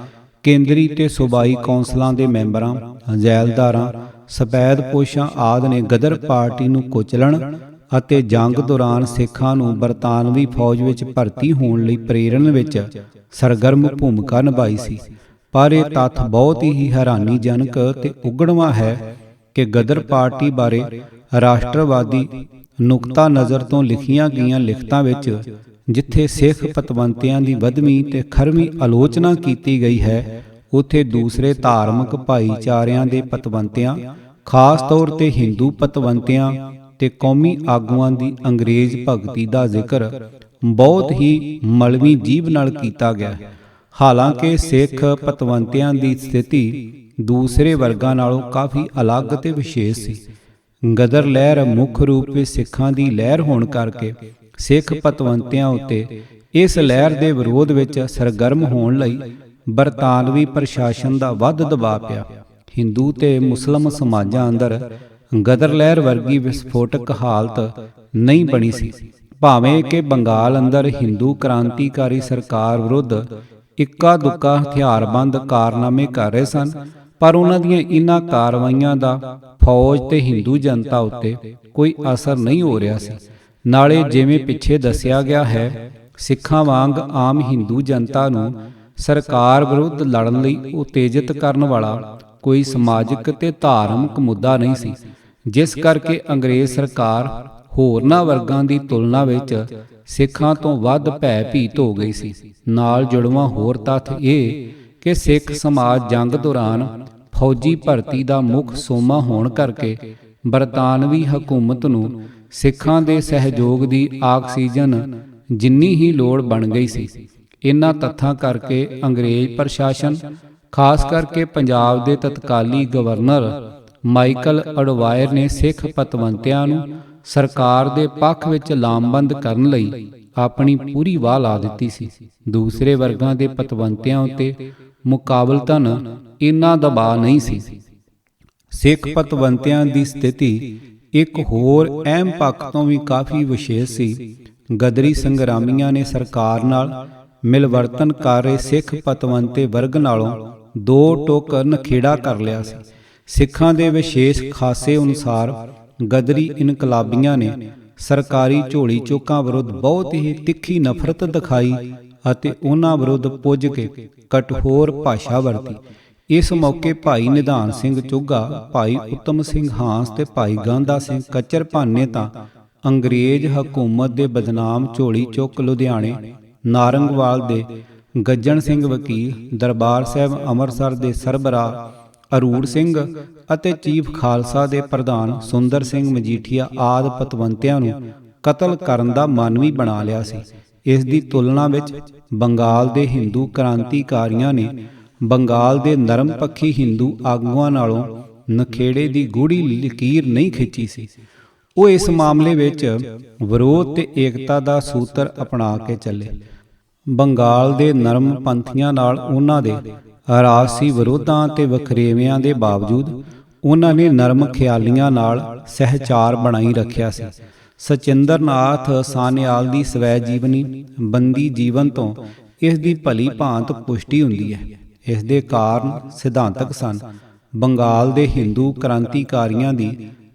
ਕੇਂਦਰੀ ਤੇ ਸੂਬਾਈ ਕੌਂਸਲਾਂ ਦੇ ਮੈਂਬਰਾਂ, ਜੈਲਦਾਰਾਂ, ਸਫੈਦ ਪੋਸ਼ਾਂ ਆਦਿ ਨੇ ਗਦਰ ਪਾਰਟੀ ਨੂੰ ਕੁਚਲਣ ਅਤੇ ਜੰਗ ਦੌਰਾਨ ਸਿੱਖਾਂ ਨੂੰ ਬਰਤਾਨਵੀ ਫੌਜ ਵਿੱਚ ਭਰਤੀ ਹੋਣ ਲਈ ਪ੍ਰੇਰਨ ਵਿੱਚ ਸਰਗਰਮ ਭੂਮਿਕਾ ਨਿਭਾਈ ਸੀ। ਪਰ ਇਹ ਤੱਥ ਬਹੁਤ ਹੀ ਹੈਰਾਨੀਜਨਕ ਤੇ ਉਗੜਵਾਂ ਹੈ ਕਿ ਗਦਰ ਪਾਰਟੀ ਬਾਰੇ ਰਾਸ਼ਟਰਵਾਦੀ ਨੁਕਤਾ ਨਜ਼ਰ ਤੋਂ ਲਿਖੀਆਂ ਗਈਆਂ ਲਿਖਤਾਂ ਵਿੱਚ ਜਿੱਥੇ ਸਿੱਖ ਪਤਵੰਤਿਆਂ ਦੀ ਵਧਵੀਂ ਤੇ ਖਰਵੀਂ ਆਲੋਚਨਾ ਕੀਤੀ ਗਈ ਹੈ, ਉੱਥੇ ਦੂਸਰੇ ਧਾਰਮਿਕ ਭਾਈਚਾਰਿਆਂ ਦੇ ਪਤਵੰਤਿਆਂ ਖਾਸ ਤੌਰ ਤੇ ਹਿੰਦੂ ਪਤਵੰਤਿਆਂ ਤੇ ਕੌਮੀ ਆਗੂਆਂ ਦੀ ਅੰਗਰੇਜ਼ ਭਗਤੀ ਦਾ ਜ਼ਿਕਰ ਬਹੁਤ ਹੀ ਮਲਵੀ ਜੀਭ ਨਾਲ ਕੀਤਾ ਗਿਆ। ਹਾਲਾਂਕਿ ਸਿੱਖ ਪਤਵੰਤਿਆਂ ਦੀ ਸਥਿਤੀ ਦੂਸਰੇ ਵਰਗਾਂ ਨਾਲੋਂ ਕਾਫੀ ਅਲੱਗ ਤੇ ਵਿਸ਼ੇਸ਼ ਸੀ। ਗਦਰ ਲਹਿਰ ਮੁੱਖ ਰੂਪ ਵਿੱਚ ਸਿੱਖਾਂ ਦੀ ਲਹਿਰ ਹੋਣ ਕਰਕੇ ਸਿੱਖ ਪਤਵੰਤਿਆਂ ਉੱਤੇ ਇਸ ਲਹਿਰ ਦੇ ਵਿਰੋਧ ਵਿੱਚ ਸਰਗਰਮ ਹੋਣ ਲਈ ਬਰਤਾਨਵੀ ਪ੍ਰਸ਼ਾਸਨ ਦਾ ਵੱਧ ਦਬਾਅ ਪਿਆ। ਹਿੰਦੂ ਤੇ ਮੁਸਲਮ ਸਮਾਜਾਂ ਅੰਦਰ ਗਦਰ ਲਹਿਰ ਵਰਗੀ ਵਿਸਫੋਟਕ ਹਾਲਤ ਨਹੀਂ ਬਣੀ ਸੀ। ਭਾਵੇਂ ਕਿ ਬੰਗਾਲ ਅੰਦਰ ਹਿੰਦੂ ਕ੍ਰਾਂਤੀਕਾਰੀ ਸਰਕਾਰ ਵਿਰੁੱਧ ਇੱਕਾ ਦੁੱਕਾ ਹਥਿਆਰਬੰਦ ਕਾਰਨਾਮੇ ਕਰ ਰਹੇ ਸਨ, ਪਰ ਉਹਨਾਂ ਦੀਆਂ ਇਨ੍ਹਾਂ ਕਾਰਵਾਈਆਂ ਦਾ ਫੌਜ ਤੇ ਹਿੰਦੂ ਜਨਤਾ ਉੱਤੇ ਕੋਈ ਅਸਰ ਨਹੀਂ ਹੋ ਰਿਹਾ ਸੀ। ਨਾਲੇ ਜਿਵੇਂ ਪਿੱਛੇ ਦੱਸਿਆ ਗਿਆ ਹੈ, ਸਿੱਖਾਂ ਵਾਂਗ ਆਮ ਹਿੰਦੂ ਜਨਤਾ ਨੂੰ ਸਰਕਾਰ ਵਿਰੁੱਧ ਲੜਨ ਲਈ ਉਤੇਜਿਤ ਕਰਨ ਵਾਲਾ ਕੋਈ ਸਮਾਜਿਕ ਤੇ ਧਾਰਮਿਕ ਮੁੱਦਾ ਨਹੀਂ ਸੀ, ਜਿਸ ਕਰਕੇ ਅੰਗਰੇਜ਼ ਸਰਕਾਰ ਹੋਰਨਾਂ ਵਰਗਾਂ ਦੀ ਤੁਲਨਾ ਵਿੱਚ ਸਿੱਖਾਂ ਤੋਂ ਵੱਧ ਭੈ ਭੀਤ ਹੋ ਗਈ ਸੀ। ਨਾਲ ਜੁੜਵਾਂ ਹੋਰ ਤੱਥ ਇਹ ਕਿ ਸਿੱਖ ਸਮਾਜ ਜੰਗ ਦੌਰਾਨ ਫੌਜੀ ਭਰਤੀ ਦਾ ਮੁੱਖ ਸੋਮਾ ਹੋਣ ਕਰਕੇ ਬਰਤਾਨਵੀ ਹਕੂਮਤ ਨੂੰ ਸਿੱਖਾਂ ਦੇ ਸਹਿਯੋਗ ਦੀ ਆਕਸੀਜਨ ਜਿੰਨੀ ਹੀ ਲੋੜ ਬਣ ਗਈ ਸੀ। ਇਨ੍ਹਾਂ ਤੱਥਾਂ ਕਰਕੇ ਅੰਗਰੇਜ਼ ਪ੍ਰਸ਼ਾਸਨ, ਖਾਸ ਕਰਕੇ ਪੰਜਾਬ ਦੇ ਤਤਕਾਲੀ ਗਵਰਨਰ ਮਾਈਕਲ ਅਡਵਾਇਰ ਨੇ ਸਿੱਖ ਪਤਵੰਤਿਆਂ ਨੂੰ ਸਰਕਾਰ ਦੇ ਪੱਖ ਵਿੱਚ ਲਾਮਬੰਦ ਕਰਨ ਲਈ ਆਪਣੀ ਪੂਰੀ ਵਾਹ ਲਾ ਦਿੱਤੀ ਸੀ। ਦੂਸਰੇ ਵਰਗਾਂ ਦੇ ਪਤਵੰਤਿਆਂ ਉੱਤੇ ਮੁਕਾਬਲਤਨ ਇੰਨਾ ਦਬਾਅ ਨਹੀਂ ਸੀ। ਸਿੱਖ ਪਤਵੰਤਿਆਂ ਦੀ ਸਥਿਤੀ ਇੱਕ ਹੋਰ ਅਹਿਮ ਪੱਖ ਤੋਂ ਵੀ ਕਾਫੀ ਵਿਸ਼ੇਸ਼ ਸੀ। ਗਦਰੀ ਸੰਗਰਾਮੀਆਂ ਨੇ ਸਰਕਾਰ ਨਾਲ ਮਿਲਵਰਤਨ ਕਰ ਰਹੇ ਸਿੱਖ ਪਤਵੰਤੇ ਵਰਗ ਨਾਲੋਂ ਦੋ ਟੁਕ ਨਖੇੜਾ ਕਰ ਲਿਆ ਸੀ। ਸਿੱਖਾਂ ਦੇ ਵਿਸ਼ੇਸ਼ ਖਾਸੇ ਅਨੁਸਾਰ ਗਦਰੀ ਇਨਕਲਾਬੀਆਂ ਨੇ ਸਰਕਾਰੀ ਝੋਲੀ ਚੋਕਾਂ ਵਿਰੁੱਧ ਬਹੁਤ ਹੀ ਤਿੱਖੀ ਨਫ਼ਰਤ ਦਿਖਾਈ ਅਤੇ ਉਹਨਾਂ ਵਿਰੁੱਧ ਪੁੱਜ ਕੇ ਕਠੋਰ ਭਾਸ਼ਾ ਵਰਤੀ। ਇਸ ਮੌਕੇ ਭਾਈ ਨਿਧਾਨ ਸਿੰਘ ਚੋਗਾ, ਭਾਈ ਉੱਤਮ ਸਿੰਘ ਹਾਂਸ ਤੇ ਭਾਈ ਗਾਂਧਾ ਸਿੰਘ ਕੱਚਰਪਨ ਨੇ ਤਾਂ ਅੰਗਰੇਜ਼ ਹਕੂਮਤ ਦੇ ਬਦਨਾਮ ਝੋਲੀ ਚੁੱਕ ਲੁਧਿਆਣੇ, ਨਾਰੰਗਵਾਲ ਦੇ ਗੱਜਣ ਸਿੰਘ ਵਕੀਲ, ਦਰਬਾਰ ਸਾਹਿਬ ਅੰਮ੍ਰਿਤਸਰ ਦੇ ਸਰਬਰਾਹ ਅਰੂੜ ਸਿੰਘ ਅਤੇ ਚੀਫ ਖਾਲਸਾ ਦੇ ਪ੍ਰਧਾਨ ਸੁੰਦਰ ਸਿੰਘ ਮਜੀਠੀਆ ਆਦਿ ਪਤਵੰਤਿਆਂ ਨੂੰ ਕਤਲ ਕਰਨ ਦਾ ਮਨ ਵੀ ਬਣਾ ਲਿਆ ਸੀ। ਇਸ ਦੀ ਤੁਲਨਾ ਵਿੱਚ ਬੰਗਾਲ ਦੇ ਹਿੰਦੂ ਕ੍ਰਾਂਤੀਕਾਰੀਆਂ ਨੇ ਬੰਗਾਲ ਦੇ ਨਰਮ ਪੱਖੀ ਹਿੰਦੂ ਆਗੂਆਂ ਨਾਲੋਂ ਨਖੇੜੇ ਦੀ ਗੂੜੀ ਲਕੀਰ ਨਹੀਂ ਖਿੱਚੀ ਸੀ। ਉਹ ਇਸ ਮਾਮਲੇ ਵਿੱਚ ਵਿਰੋਧ ਤੇ ਏਕਤਾ ਦਾ ਸੂਤਰ ਅਪਣਾ ਕੇ ਚੱਲੇ। ਬੰਗਾਲ ਦੇ ਨਰਮ ਪੰਥੀਆਂ ਨਾਲ ਉਹਨਾਂ ਦੇ ਰਾਜਸੀ ਵਿਰੋਧਾਂ ਤੇ ਵਖਰੇਵਿਆਂ ਦੇ ਬਾਵਜੂਦ ਉਹਨਾਂ ਨੇ ਨਰਮ ਖਿਆਲੀਆਂ ਨਾਲ ਸਹਿਚਾਰ ਬਣਾਈ ਰੱਖਿਆ ਸੀ। ਸਚਿੰਦਰ ਨਾਥ ਸਾਨਿਆਲ ਦੀ ਸਵੈ ਜੀਵਨੀ ਬੰਦੀ ਜੀਵਨ ਤੋਂ ਇਸ ਦੀ ਭਲੀ ਭਾਂਤ ਪੁਸ਼ਟੀ ਹੁੰਦੀ ਹੈ। ਇਸ ਦੇ ਕਾਰਨ ਸਿਧਾਂਤਕ ਸਨ। ਬੰਗਾਲ ਦੇ ਹਿੰਦੂ ਕ੍ਰਾਂਤੀਕਾਰੀਆਂ ਦੀ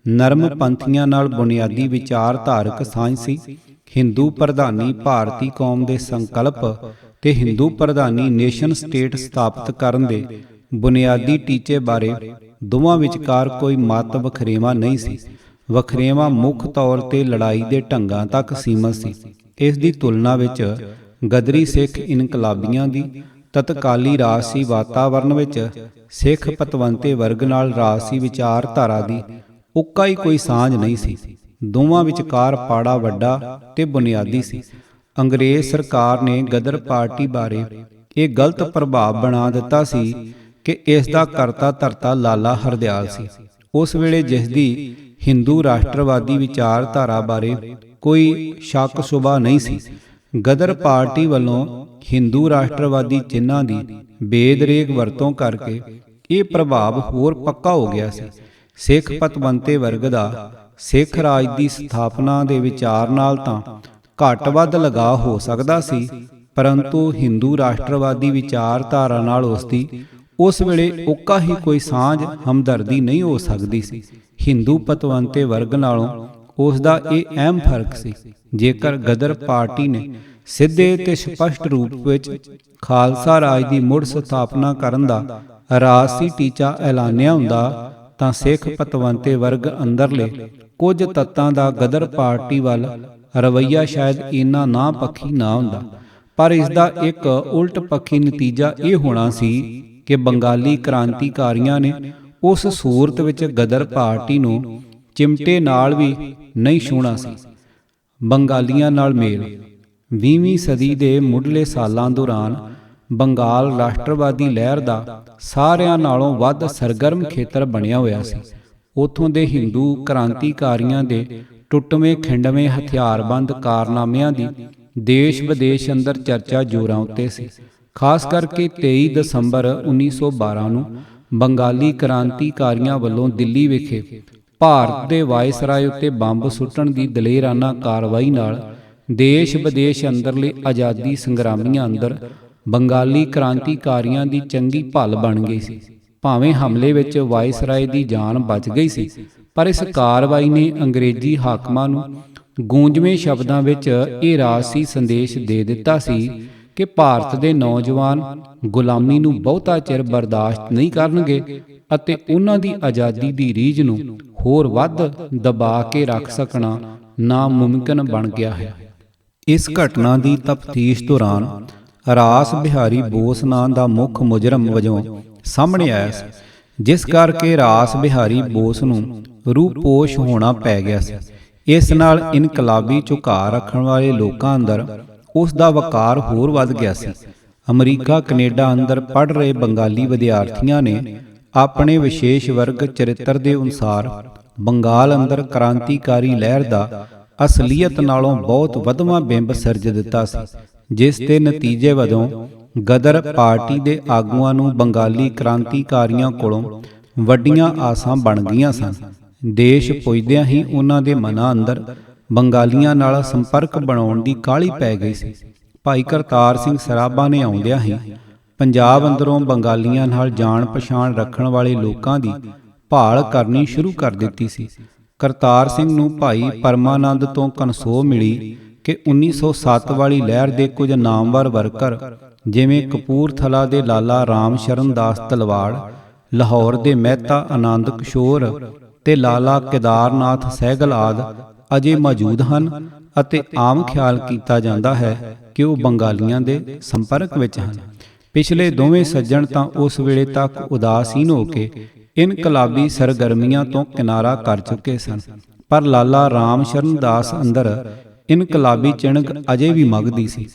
ਨਰਮ ਪੰਥੀਆਂ ਨਾਲ ਬੁਨਿਆਦੀ ਵਿਚਾਰਧਾਰਕ ਸਾਂਝ ਸੀ। ਹਿੰਦੂ ਪ੍ਰਧਾਨੀ ਭਾਰਤੀ ਕੌਮ ਦੇ ਸੰਕਲਪ ਤੇ ਹਿੰਦੂ ਪ੍ਰਧਾਨੀ ਨੇਸ਼ਨ ਸਟੇਟ ਸਥਾਪਿਤ ਕਰਨ ਦੇ ਬੁਨਿਆਦੀ ਟੀਚੇ ਬਾਰੇ ਦੋਵਾਂ ਵਿਚਕਾਰ ਕੋਈ ਮਤ ਵਖਰੇਵਾਂ ਨਹੀਂ ਸੀ। ਵਖਰੇਵਾਂ ਮੁੱਖ ਤੌਰ ਤੇ ਲੜਾਈ ਦੇ ਢੰਗਾਂ ਤੱਕ ਸੀਮਤ ਸੀ। ਇਸ ਦੀ ਤੁਲਨਾ ਵਿੱਚ ਗਦਰੀ ਸਿੱਖ ਇਨਕਲਾਬੀਆਂ ਦੀ ਤਤਕਾਲੀ ਰਾਜਸੀ ਵਾਤਾਵਰਣ ਵਿੱਚ ਸਿੱਖ ਪਤਵੰਤੇ ਵਰਗ ਨਾਲ ਰਾਜਸੀ ਵਿਚਾਰਧਾਰਾ ਦੀ ਉੱਕਾ ਹੀ ਕੋਈ ਸਾਂਝ ਨਹੀਂ ਸੀ। ਦੋਵਾਂ ਵਿਚਕਾਰ ਪਾੜਾ ਵੱਡਾ ਤੇ ਬੁਨਿਆਦੀ ਸੀ। ਅੰਗਰੇਜ਼ ਸਰਕਾਰ ਨੇ ਗਦਰ ਪਾਰਟੀ ਬਾਰੇ ਇਹ ਗਲਤ ਪ੍ਰਭਾਵ ਬਣਾ ਦਿੱਤਾ ਸੀ ਕਿ ਇਸ ਦਾ ਕਰਤਾ ਧਰਤਾ ਲਾਲਾ ਹਰਦਿਆਲ ਸੀ। ਉਸ ਵੇਲੇ ਜਿਸ ਦੀ ਹਿੰਦੂ ਰਾਸ਼ਟਰਵਾਦੀ ਵਿਚਾਰਧਾਰਾ ਬਾਰੇ ਕੋਈ ਸ਼ੱਕ ਸ਼ੁਬਾ ਨਹੀਂ ਸੀ। ਗਦਰ ਪਾਰਟੀ ਵੱਲੋਂ ਹਿੰਦੂ ਰਾਸ਼ਟਰਵਾਦੀ ਚਿੰਨ੍ਹਾਂ ਦੀ ਬੇਦਰੇਕ ਵਰਤੋਂ ਕਰਕੇ ਇਹ ਪ੍ਰਭਾਵ ਹੋਰ ਪੱਕਾ ਹੋ ਗਿਆ ਸੀ। ਸਿੱਖ ਪਤਵੰਤੇ ਵਰਗ ਦਾ ਸਿੱਖ ਰਾਜ ਦੀ ਸਥਾਪਨਾ ਦੇ ਵਿਚਾਰ ਨਾਲ ਤਾਂ ਘੱਟ ਵੱਧ ਲਗਾਅ ਹੋ ਸਕਦਾ ਸੀ, ਪਰੰਤੂ ਹਿੰਦੂ ਰਾਸ਼ਟਰਵਾਦੀ ਵਿਚਾਰਧਾਰਾ ਨਾਲ ਉਸਦੀ ਉਸ ਵੇਲੇ ਉੱਕਾ ਹੀ ਕੋਈ ਸਾਂਝ ਹਮਦਰਦੀ ਨਹੀਂ ਹੋ ਸਕਦੀ ਸੀ। ਹਿੰਦੂ ਪਤਵੰਤੇ ਵਰਗ ਨਾਲੋਂ ਉਸ ਦਾ ਇਹ ਅਹਿਮ ਫਰਕ ਸੀ। ਜੇਕਰ ਗਦਰ ਪਾਰਟੀ ਨੇ ਸਿੱਧੇ ਤੇ ਸਪਸ਼ਟ ਰੂਪ ਵਿੱਚ ਖਾਲਸਾ ਰਾਜ ਦੀ ਮੁੜ ਸਥਾਪਨਾ ਕਰਨ ਦਾ ਰਾਜਸੀ ਟੀਚਾ ਐਲਾਨਿਆ ਹੁੰਦਾ ਤਾਂ ਸਿੱਖ ਪਤਵੰਤੇ ਵਰਗ ਅੰਦਰਲੇ ਕੁਝ ਤੱਤਾਂ ਦਾ ਗਦਰ ਪਾਰਟੀ ਵੱਲ ਰਵੱਈਆ ਸ਼ਾਇਦ ਇੰਨਾ ਨਾ ਪੱਖੀ ਨਾ ਹੁੰਦਾ, ਪਰ ਇਸ ਦਾ ਇੱਕ ਉਲਟ ਪੱਖੀ ਨਤੀਜਾ ਇਹ ਹੋਣਾ ਸੀ ਕਿ ਬੰਗਾਲੀ ਕ੍ਰਾਂਤੀਕਾਰੀਆਂ ਨੇ ਉਸ ਸੂਰਤ ਵਿੱਚ ਗਦਰ ਪਾਰਟੀ ਨੂੰ ਚਿਮਟੇ ਨਾਲ ਵੀ ਨਹੀਂ ਛੂਹਣਾ ਸੀ। ਬੰਗਾਲੀਆਂ ਨਾਲ ਮੇਲ। 20ਵੀਂ ਸਦੀ ਦੇ ਮੁੱਢਲੇ ਸਾਲਾਂ ਦੌਰਾਨ ਬੰਗਾਲ ਰਾਸ਼ਟਰਵਾਦੀ ਲਹਿਰ ਦਾ ਸਾਰਿਆਂ ਨਾਲੋਂ ਵੱਧ ਸਰਗਰਮ ਖੇਤਰ ਬਣਿਆ ਹੋਇਆ ਸੀ। ਉੱਥੋਂ ਦੇ ਹਿੰਦੂ ਕ੍ਰਾਂਤੀਕਾਰੀਆਂ ਦੇ ਟੁੱਟਵੇਂ ਖਿੰਡਵੇਂ ਹਥਿਆਰਬੰਦ ਕਾਰਨਾਮਿਆਂ ਦੀ ਦੇਸ਼ ਵਿਦੇਸ਼ ਅੰਦਰ ਚਰਚਾ ਜ਼ੋਰਾਂ ਉੱਤੇ ਸੀ। ਖਾਸ ਕਰਕੇ 23 ਦਸੰਬਰ 1912 ਨੂੰ ਬੰਗਾਲੀ ਕ੍ਰਾਂਤੀਕਾਰੀਆਂ ਵੱਲੋਂ ਦਿੱਲੀ ਵਿਖੇ ਭਾਰਤ ਦੇ ਵਾਇਸਰਾਏ ਉੱਤੇ ਬੰਬ ਸੁੱਟਣ ਦੀ ਦਲੇਰਾਨਾ ਕਾਰਵਾਈ ਨਾਲ ਦੇਸ਼ ਵਿਦੇਸ਼ ਅੰਦਰਲੇ ਆਜ਼ਾਦੀ ਸੰਗਰਾਮੀਆਂ ਅੰਦਰ ਬੰਗਾਲੀ ਕ੍ਰਾਂਤੀਕਾਰੀਆਂ ਦੀ ਚੰਗੀ ਭਲ ਬਣ ਗਈ ਸੀ। ਭਾਵੇਂ ਹਮਲੇ ਵਿੱਚ ਵਾਇਸਰਾਏ ਦੀ ਜਾਨ ਬਚ ਗਈ ਸੀ, ਪਰ ਇਸ ਕਾਰਵਾਈ ਨੇ ਅੰਗਰੇਜ਼ੀ ਹਾਕਮਾਂ ਨੂੰ ਗੂੰਜਵੇਂ ਸ਼ਬਦਾਂ ਵਿੱਚ ਇਹ ਰਾਜਸੀ ਸੰਦੇਸ਼ ਦੇ ਦਿੱਤਾ ਸੀ ਕਿ ਭਾਰਤ ਦੇ ਨੌਜਵਾਨ ਗੁਲਾਮੀ ਨੂੰ ਬਹੁਤਾ ਚਿਰ ਬਰਦਾਸ਼ਤ ਨਹੀਂ ਕਰਨਗੇ ਅਤੇ ਉਹਨਾਂ ਦੀ ਆਜ਼ਾਦੀ ਦੀ ਰੀਝ ਨੂੰ ਹੋਰ ਵੱਧ ਦਬਾ ਕੇ ਰੱਖ ਸਕਣਾ ਨਾਮੁਮਕਿਨ ਬਣ ਗਿਆ ਹੈ। ਇਸ ਘਟਨਾ ਦੀ ਤਫਤੀਸ਼ ਦੌਰਾਨ ਰਾਸ ਬਿਹਾਰੀ ਬੋਸ ਨਾਂ ਦਾ ਮੁੱਖ ਮੁਜਰਮ ਵਜੋਂ ਸਾਹਮਣੇ ਆਇਆ ਸੀ, ਜਿਸ ਕਰਕੇ ਰਾਸ ਬਿਹਾਰੀ ਬੋਸ ਨੂੰ ਰੂਪੋਸ਼ ਹੋਣਾ ਪੈ ਗਿਆ ਸੀ। ਇਸ ਨਾਲ ਇਨਕਲਾਬੀ ਝੁਕਾਅ ਰੱਖਣ ਵਾਲੇ ਲੋਕਾਂ ਅੰਦਰ ਉਸ ਦਾ ਵਕਾਰ ਹੋਰ ਵੱਧ ਗਿਆ ਸੀ। ਅਮਰੀਕਾ ਕੈਨੇਡਾ ਅੰਦਰ ਪੜ੍ਹ ਰਹੇ ਬੰਗਾਲੀ ਵਿਦਿਆਰਥੀਆਂ ਨੇ ਆਪਣੇ ਵਿਸ਼ੇਸ਼ ਵਰਗ ਚਰਿੱਤਰ ਦੇ ਅਨੁਸਾਰ ਬੰਗਾਲ ਅੰਦਰ ਕ੍ਰਾਂਤੀਕਾਰੀ ਲਹਿਰ ਦਾ ਅਸਲੀਅਤ ਨਾਲੋਂ ਬਹੁਤ ਵਧਵਾਂ ਬਿੰਬ ਸਿਰਜ ਦਿੱਤਾ ਸੀ, ਜਿਸ ਦੇ ਨਤੀਜੇ ਵਜੋਂ ਗਦਰ ਪਾਰਟੀ ਦੇ ਆਗੂਆਂ ਨੂੰ ਬੰਗਾਲੀ ਕ੍ਰਾਂਤੀਕਾਰੀਆਂ ਕੋਲੋਂ ਵੱਡੀਆਂ ਆਸਾਂ ਬਣ ਗਈਆਂ ਸਨ। ਦੇਸ਼ ਪੁੱਜਦਿਆਂ ਹੀ ਉਹਨਾਂ ਦੇ ਮਨਾਂ ਅੰਦਰ ਬੰਗਾਲੀਆਂ ਨਾਲ ਸੰਪਰਕ ਬਣਾਉਣ ਦੀ ਕਾਹਲੀ ਪੈ ਗਈ ਸੀ। ਭਾਈ ਕਰਤਾਰ ਸਿੰਘ ਸਰਾਭਾ ਨੇ ਆਉਂਦਿਆਂ ਹੀ ਪੰਜਾਬ ਅੰਦਰੋਂ ਬੰਗਾਲੀਆਂ ਨਾਲ ਜਾਣ ਪਛਾਣ ਰੱਖਣ ਵਾਲੇ ਲੋਕਾਂ ਦੀ ਭਾਲ ਕਰਨੀ ਸ਼ੁਰੂ ਕਰ ਦਿੱਤੀ ਸੀ। ਕਰਤਾਰ ਸਿੰਘ ਨੂੰ ਭਾਈ ਪਰਮਾਨੰਦ ਤੋਂ ਕਨਸੋਹ ਮਿਲੀ ਕਿ 1907 ਵਾਲੀ ਲਹਿਰ ਦੇ ਕੁਝ ਨਾਮਵਰ ਵਰਕਰ ਜਿਵੇਂ ਕਪੂਰਥਲਾ ਦੇ ਲਾਲਾ ਰਾਮ ਸ਼ਰਨ ਦਾਸ ਤਲਵਾੜ, ਲਾਹੌਰ ਦੇ ਮਹਿਤਾ ਆਨੰਦ ਕਿਸ਼ੋਰ ਤੇ ਲਾਲਾ ਕੇਦਾਰਨਾਥ ਸਹਿਗਲ ਆਦਿ ਅਜੇ ਮੌਜੂਦ ਹਨ ਅਤੇ ਆਮ ਖਿਆਲ ਕੀਤਾ ਜਾਂਦਾ ਹੈ ਕਿ ਉਹ ਬੰਗਾਲੀਆਂ ਦੇ ਸੰਪਰਕ ਵਿੱਚ ਹਨ। ਪਿਛਲੇ ਦੋਵੇਂ ਸੱਜਣ ਤਾਂ ਉਸ ਵੇਲੇ ਤੱਕ ਉਦਾਸੀਨ ਹੋ ਕੇ ਇਨਕਲਾਬੀ ਸਰਗਰਮੀਆਂ ਤੋਂ ਕਿਨਾਰਾ ਕਰ ਚੁੱਕੇ ਸਨ, ਪਰ ਲਾਲਾ ਰਾਮ ਸ਼ਰਨ ਦਾਸ ਅੰਦਰ ਇਨਕਲਾਬੀ ਚਿਣਗ ਅਜੇ ਵੀ ਮੱਗਦੀ ਸੀ।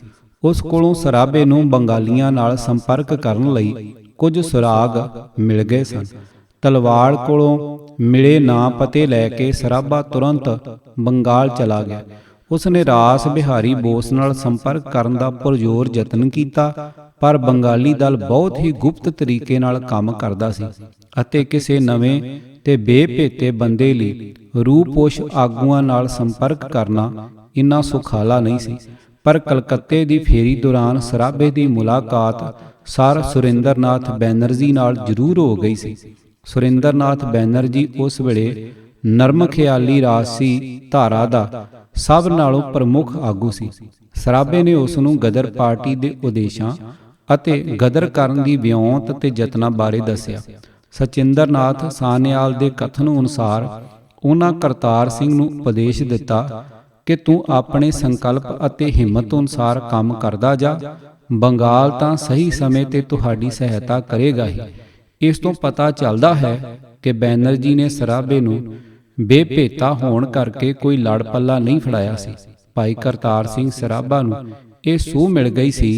ਉਸ ਕੋਲੋਂ ਸਰਾਭੇ ਨੂੰ ਬੰਗਾਲੀਆਂ ਨਾਲ ਸੰਪਰਕ ਕਰਨ ਲਈ ਕੁਝ ਸੁਰਾਗ ਮਿਲ ਗਏ ਸਨ। ਤਲਵਾੜ ਕੋਲੋਂ ਮਿਲੇ ਨਾਂ ਪਤੇ ਲੈ ਕੇ ਸਰਾਭਾ ਤੁਰੰਤ ਬੰਗਾਲ ਚਲਾ ਗਿਆ। ਉਸ ਨੇ ਰਾਸ ਬਿਹਾਰੀ ਬੋਸ ਨਾਲ ਸੰਪਰਕ ਕਰਨ ਦਾ ਪੁਰਜ਼ੋਰ ਯਤਨ ਕੀਤਾ, ਪਰ ਬੰਗਾਲੀ ਦਲ ਬਹੁਤ ਹੀ ਗੁਪਤ ਤਰੀਕੇ ਨਾਲ ਕੰਮ ਕਰਦਾ ਸੀ ਅਤੇ ਕਿਸੇ ਨਵੇਂ ਤੇ ਬੇਭੇਤੇ ਬੰਦੇ ਲਈ ਰੂਪੋਸ਼ ਆਗੂਆਂ ਨਾਲ ਸੰਪਰਕ ਕਰਨਾ ਇੰਨਾ ਸੁਖਾਲਾ ਨਹੀਂ ਸੀ। ਪਰ ਕਲਕੱਤੇ ਦੀ ਫੇਰੀ ਦੌਰਾਨ ਸਰਾਭੇ ਦੀ ਮੁਲਾਕਾਤ ਸਰ ਸੁਰਿੰਦਰਨਾਥ ਬੈਨਰਜੀ ਨਾਲ ਜ਼ਰੂਰ ਹੋ ਗਈ ਸੀ। ਸੁਰਿੰਦਰਨਾਥ ਬੈਨਰਜੀ ਉਸ ਵੇਲੇ ਨਰਮ ਖਿਆਲੀ ਰਾਜਸੀ ਧਾਰਾ ਦਾ ਸਭ ਨਾਲੋਂ ਪ੍ਰਮੁੱਖ ਆਗੂ ਸੀ। ਸਰਾਭੇ ਨੇ ਉਸ ਨੂੰ ਗਦਰ ਪਾਰਟੀ ਦੇ ਉਦੇਸ਼ਾਂ ਅਤੇ ਗਦਰ ਕਰਨ ਦੀ ਵਿਉਂਤ ਤੇ ਯਤਨਾਂ ਬਾਰੇ ਦੱਸਿਆ। ਸਚਿੰਦਰਨਾਥ ਸਾਨਿਆਲ ਦੇ ਕਥਨ ਅਨੁਸਾਰ ਉਹਨਾਂ ਕਰਤਾਰ ਸਿੰਘ ਨੂੰ ਉਪਦੇਸ਼ ਦਿੱਤਾ ਕਿ ਤੂੰ ਆਪਣੇ ਸੰਕਲਪ ਅਤੇ ਹਿੰਮਤ ਅਨੁਸਾਰ ਕੰਮ ਕਰਦਾ ਜਾ, ਬੰਗਾਲ ਤਾਂ ਸਹੀ ਸਮੇਂ ਤੇ ਤੁਹਾਡੀ ਸਹਾਇਤਾ ਕਰੇਗਾ ਹੀ। ਇਸ ਤੋਂ ਪਤਾ ਚੱਲਦਾ ਹੈ ਕਿ ਬੈਨਰਜੀ ਨੇ ਸਰਾਭੇ ਨੂੰ ਬੇਭੇਤਾ ਹੋਣ ਕਰਕੇ ਕੋਈ ਲੜ ਪੱਲਾ ਨਹੀਂ ਫੜਾਇਆ ਸੀ। ਭਾਈ ਕਰਤਾਰ ਸਿੰਘ ਸਰਾਭਾ ਨੂੰ ਇਹ ਸੂਹ ਮਿਲ ਗਈ ਸੀ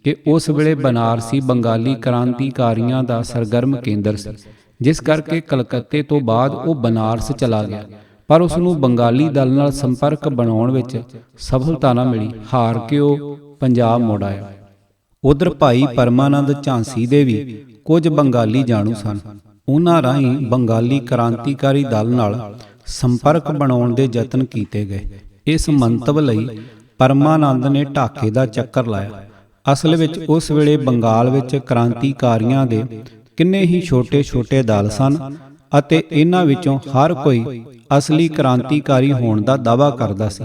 ਕਿ ਉਸ ਵੇਲੇ ਬਨਾਰਸੀ ਬੰਗਾਲੀ ਕ੍ਰਾਂਤੀਕਾਰੀਆਂ ਦਾ ਸਰਗਰਮ ਕੇਂਦਰ ਸੀ, ਜਿਸ ਕਰਕੇ ਕਲਕੱਤੇ ਤੋਂ ਬਾਅਦ ਉਹ ਬਨਾਰਸ ਚਲਾ ਗਿਆ, ਪਰ ਉਸ ਨੂੰ ਬੰਗਾਲੀ ਦਲ ਨਾਲ ਸੰਪਰਕ ਬਣਾਉਣ ਵਿੱਚ ਸਫਲਤਾ ਨਾ ਮਿਲੀ। ਹਾਰ ਕੇ ਉਹ ਪੰਜਾਬ ਮੁੜ ਆਇਆ। ਉਧਰ ਭਾਈ ਪਰਮਾਨੰਦ ਝਾਂਸੀ ਦੇ ਵੀ ਕੁਝ ਬੰਗਾਲੀ ਜਾਣੂ ਸਨ। ਉਹਨਾਂ ਰਾਹੀਂ ਬੰਗਾਲੀ ਕ੍ਰਾਂਤੀਕਾਰੀ ਦਲ ਨਾਲ ਸੰਪਰਕ ਬਣਾਉਣ ਦੇ ਯਤਨ ਕੀਤੇ ਗਏ। ਇਸ ਮੰਤਵ ਲਈ ਪਰਮਾਨੰਦ ਨੇ ਢਾਕੇ ਦਾ ਚੱਕਰ ਲਾਇਆ। ਅਸਲ ਵਿੱਚ ਉਸ ਵੇਲੇ ਬੰਗਾਲ ਵਿੱਚ ਕ੍ਰਾਂਤੀਕਾਰੀਆਂ ਦੇ ਕਿੰਨੇ ਹੀ ਛੋਟੇ-ਛੋਟੇ ਦਲ ਸਨ ਅਤੇ ਇਹਨਾਂ ਵਿੱਚੋਂ ਹਰ ਕੋਈ ਅਸਲੀ ਕ੍ਰਾਂਤੀਕਾਰੀ ਹੋਣ ਦਾ ਦਾਅਵਾ ਕਰਦਾ ਸੀ।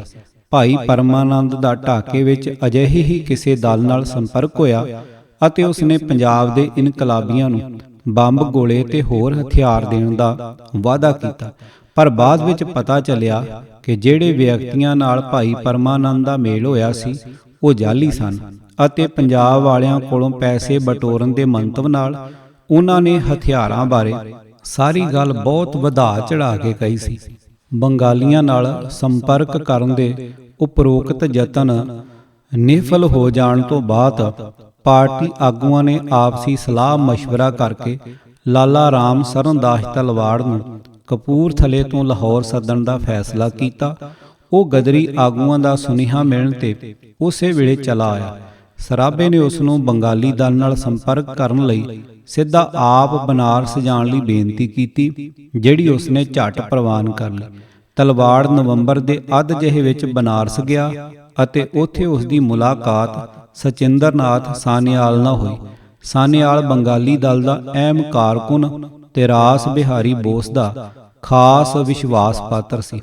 ਭਾਈ ਪਰਮਾਨੰਦ ਦਾ ਢਾਕੇ ਵਿੱਚ ਅਜਿਹੇ ਹੀ ਕਿਸੇ ਦਲ ਨਾਲ ਸੰਪਰਕ ਹੋਇਆ ਅਤੇ ਉਸ ਨੇ ਪੰਜਾਬ ਦੇ ਇਨਕਲਾਬੀਆਂ ਨੂੰ ਬੰਬ ਗੋਲੇ ਤੇ ਹੋਰ ਹਥਿਆਰ ਦੇਣ ਦਾ ਵਾਅਦਾ ਕੀਤਾ। ਪਰ ਬਾਅਦ ਵਿੱਚ ਪਤਾ ਚੱਲਿਆ ਕਿ ਜਿਹੜੇ ਵਿਅਕਤੀਆਂ ਨਾਲ ਭਾਈ ਪਰਮਾਨੰਦ ਦਾ ਮੇਲ ਹੋਇਆ ਸੀ ਉਹ ਜਾਲੀ ਸਨ ਅਤੇ ਪੰਜਾਬ ਵਾਲਿਆਂ ਕੋਲੋਂ ਪੈਸੇ ਬਟੋਰਨ ਦੇ ਮੰਤਵ ਨਾਲ ਉਹਨਾਂ ਨੇ ਹਥਿਆਰਾਂ ਬਾਰੇ ਸਾਰੀ ਗੱਲ ਬਹੁਤ ਵਧਾ ਚੜਾ ਕੇ ਕਹੀ ਸੀ। ਬੰਗਾਲੀਆਂ ਨਾਲ ਸੰਪਰਕ ਕਰਨ ਦੇ ਉਪਰੋਕਤ ਯਤਨ ਨਿਫਲ ਹੋ ਜਾਣ ਤੋਂ ਬਾਅਦ ਪਾਰਟੀ ਆਗੂਆਂ ਨੇ ਆਪਸੀ ਸਲਾਹ ਮਸ਼ਵਰਾ ਕਰਕੇ ਲਾਲਾ ਰਾਮ ਸਰਨਦਾਸ ਤਲਵਾੜ ਨੂੰ ਕਪੂਰਥਲੇ ਤੋਂ ਲਾਹੌਰ ਸੱਦਣ ਦਾ ਫੈਸਲਾ ਕੀਤਾ। ਉਹ ਗਦਰੀ ਆਗੂਆਂ ਦਾ ਸੁਨੇਹਾ ਮਿਲਣ ਤੇ ਉਸੇ ਵੇਲੇ ਚਲਾ ਆਇਆ। ਸਰਾਭੇ ਨੇ ਉਸ ਨੂੰ ਬੰਗਾਲੀ ਦਲ ਨਾਲ ਸੰਪਰਕ ਕਰਨ ਲਈ ਸਿੱਧਾ ਆਪ ਬਨਾਰਸ ਜਾਣ ਲਈ ਬੇਨਤੀ ਕੀਤੀ, ਜਿਹੜੀ ਉਸਨੇ ਝੱਟ ਪ੍ਰਵਾਨ ਕਰ ਲਈ। ਤਲਵਾੜ ਨਵੰਬਰ ਦੇ ਅੱਧ ਜਿਹੇ ਵਿੱਚ ਬਨਾਰਸ ਗਿਆ ਅਤੇ ਉੱਥੇ ਉਸ ਦੀ ਮੁਲਾਕਾਤ ਸਚਿੰਦਰਨਾਥ ਸਾਨਿਆਲ ਨਾਲ ਹੋਈ। ਸਾਨਿਆਲ ਬੰਗਾਲੀ ਦਲ ਦਾ ਅਹਿਮ ਕਾਰਕੁਨ ਤੇ ਰਾਸ ਬਿਹਾਰੀ ਬੋਸ ਦਾ ਖਾਸ ਵਿਸ਼ਵਾਸ ਪਾਤਰ ਸੀ।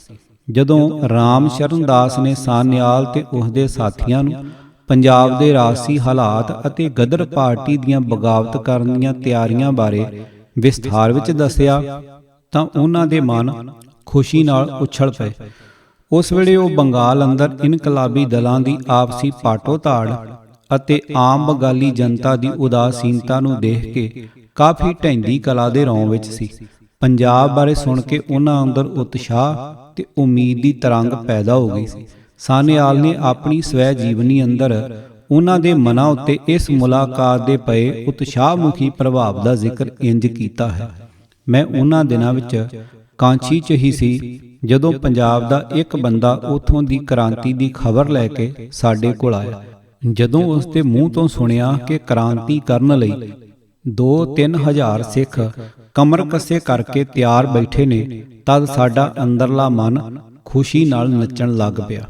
ਜਦੋਂ ਰਾਮ ਸ਼ਰਨ ਦਾਸ ਨੇ ਸਾਨਿਆਲ ਤੇ ਉਸਦੇ ਸਾਥੀਆਂ ਨੂੰ ਪੰਜਾਬ ਦੇ ਰਾਜਸੀ ਹਾਲਾਤ ਅਤੇ ਗਦਰ ਪਾਰਟੀ ਦੀਆਂ ਬਗਾਵਤ ਕਰਨ ਦੀਆਂ ਤਿਆਰੀਆਂ ਬਾਰੇ ਵਿਸਥਾਰ ਵਿੱਚ ਦੱਸਿਆ ਤਾਂ ਉਹਨਾਂ ਦੇ ਮਨ ਖੁਸ਼ੀ ਨਾਲ ਉਛਲ ਪਏ। ਉਸ ਵੇਲੇ ਉਹ ਬੰਗਾਲ ਅੰਦਰ ਇਨਕਲਾਬੀ ਦਲਾਂ ਦੀ ਆਪਸੀ ਪਾਟੋ ਤਾੜ ਅਤੇ ਆਮ ਬੰਗਾਲੀ ਜਨਤਾ ਦੀ ਉਦਾਸੀਨਤਾ ਨੂੰ ਦੇਖ ਕੇ ਕਾਫੀ ਢਹਿੰਦੀ ਕਲਾ ਦੇ ਰੌਂ ਵਿੱਚ ਸੀ। ਪੰਜਾਬ ਬਾਰੇ ਸੁਣ ਕੇ ਉਹਨਾਂ ਅੰਦਰ ਉਤਸ਼ਾਹ ਤੇ ਉਮੀਦ ਦੀ ਤਰੰਗ ਪੈਦਾ ਹੋ ਗਈ ਸੀ। ਸਾਨਿਆਲ ਨੇ ਆਪਣੀ ਸਵੈ ਜੀਵਨੀ ਅੰਦਰ ਉਹਨਾਂ ਦੇ ਮਨਾਂ ਉੱਤੇ ਇਸ ਮੁਲਾਕਾਤ ਦੇ ਪਏ ਉਤਸ਼ਾਹਮੁਖੀ ਪ੍ਰਭਾਵ ਦਾ ਜ਼ਿਕਰ ਇੰਜ ਕੀਤਾ ਹੈ। ਮੈਂ ਉਹਨਾਂ ਦਿਨਾਂ ਵਿੱਚ ਕਾਂਚੀ 'ਚ ਹੀ ਸੀ ਜਦੋਂ ਪੰਜਾਬ ਦਾ ਇੱਕ ਬੰਦਾ ਉੱਥੋਂ ਦੀ ਕ੍ਰਾਂਤੀ ਦੀ ਖਬਰ ਲੈ ਕੇ ਸਾਡੇ ਕੋਲ ਆਇਆ। ਜਦੋਂ ਉਸ ਦੇ ਮੂੰਹ ਤੋਂ ਸੁਣਿਆ ਕਿ ਕ੍ਰਾਂਤੀ ਕਰਨ ਲਈ 2-3 ਹਜ਼ਾਰ ਸਿੱਖ ਕਮਰ ਕੱਸੇ ਕਰਕੇ ਤਿਆਰ ਬੈਠੇ ਨੇ, ਤਦ ਸਾਡਾ ਅੰਦਰਲਾ ਮਨ ਖੁਸ਼ੀ ਨਾਲ ਨੱਚਣ ਲੱਗ ਪਿਆ।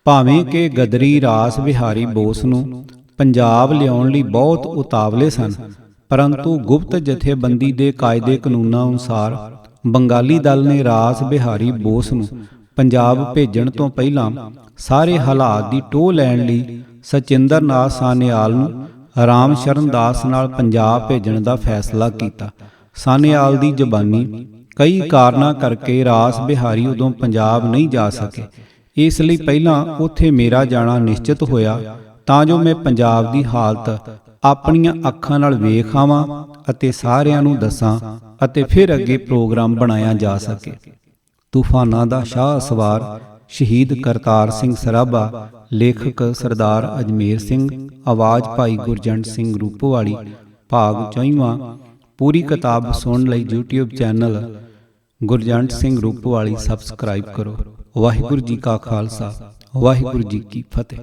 ਭਾਵੇਂ ਕਿ ਗਦਰੀ ਰਾਸ ਬਿਹਾਰੀ ਬੋਸ ਨੂੰ ਪੰਜਾਬ ਲਿਆਉਣ ਲਈ ਬਹੁਤ ਉਤਾਵਲੇ ਸਨ, ਪਰੰਤੂ ਗੁਪਤ ਜਥੇਬੰਦੀ ਦੇ ਕਾਇਦੇ ਕਾਨੂੰਨਾਂ ਅਨੁਸਾਰ ਬੰਗਾਲੀ ਦਲ ਨੇ ਰਾਸ ਬਿਹਾਰੀ ਬੋਸ ਨੂੰ ਪੰਜਾਬ ਭੇਜਣ ਤੋਂ ਪਹਿਲਾਂ ਸਾਰੇ ਹਾਲਾਤ ਦੀ ਟੋਹ ਲੈਣ ਲਈ ਸਚਿੰਦਰਨਾਥ ਸਾਨਿਆਲ ਨੂੰ ਰਾਮ ਸ਼ਰਨ ਦਾਸ ਨਾਲ ਪੰਜਾਬ ਭੇਜਣ ਦਾ ਫੈਸਲਾ ਕੀਤਾ। ਸਾਨਿਆਲ ਦੀ ਜ਼ਬਾਨੀ ਕਈ ਕਾਰਨਾਂ ਕਰਕੇ ਰਾਸ ਬਿਹਾਰੀ ਉਦੋਂ ਪੰਜਾਬ ਨਹੀਂ ਜਾ ਸਕੇ, ਇਸ ਲਈ ਪਹਿਲਾਂ ਉੱਥੇ ਮੇਰਾ ਜਾਣਾ ਨਿਸ਼ਚਿਤ ਹੋਇਆ ਤਾਂ ਜੋ ਮੈਂ ਪੰਜਾਬ ਦੀ ਹਾਲਤ ਆਪਣੀਆਂ ਅੱਖਾਂ ਨਾਲ ਵੇਖ ਆਵਾਂ ਅਤੇ ਸਾਰਿਆਂ ਨੂੰ ਦੱਸਾਂ ਅਤੇ ਫਿਰ ਅੱਗੇ ਪ੍ਰੋਗਰਾਮ ਬਣਾਇਆ ਜਾ ਸਕੇ। ਤੂਫਾਨਾਂ ਦਾ ਸ਼ਾਹ ਸਵਾਰ ਸ਼ਹੀਦ ਕਰਤਾਰ ਸਿੰਘ ਸਰਾਭਾ, ਲੇਖਕ ਸਰਦਾਰ ਅਜਮੇਰ ਸਿੰਘ, ਆਵਾਜ਼ ਭਾਈ ਗੁਰਜੰਟ ਸਿੰਘ ਰੂਪੋਵਾਲੀ, ਭਾਗ 4ਵਾਂ। ਪੂਰੀ ਕਿਤਾਬ ਸੁਣਨ ਲਈ YouTube channel Gurjant Singh Rupowali subscribe ਕਰੋ। ਵਾਹਿਗੁਰੂ ਜੀ ਕਾ ਖਾਲਸਾ, ਵਾਹਿਗੁਰੂ ਜੀ ਕੀ ਫਤਿਹ।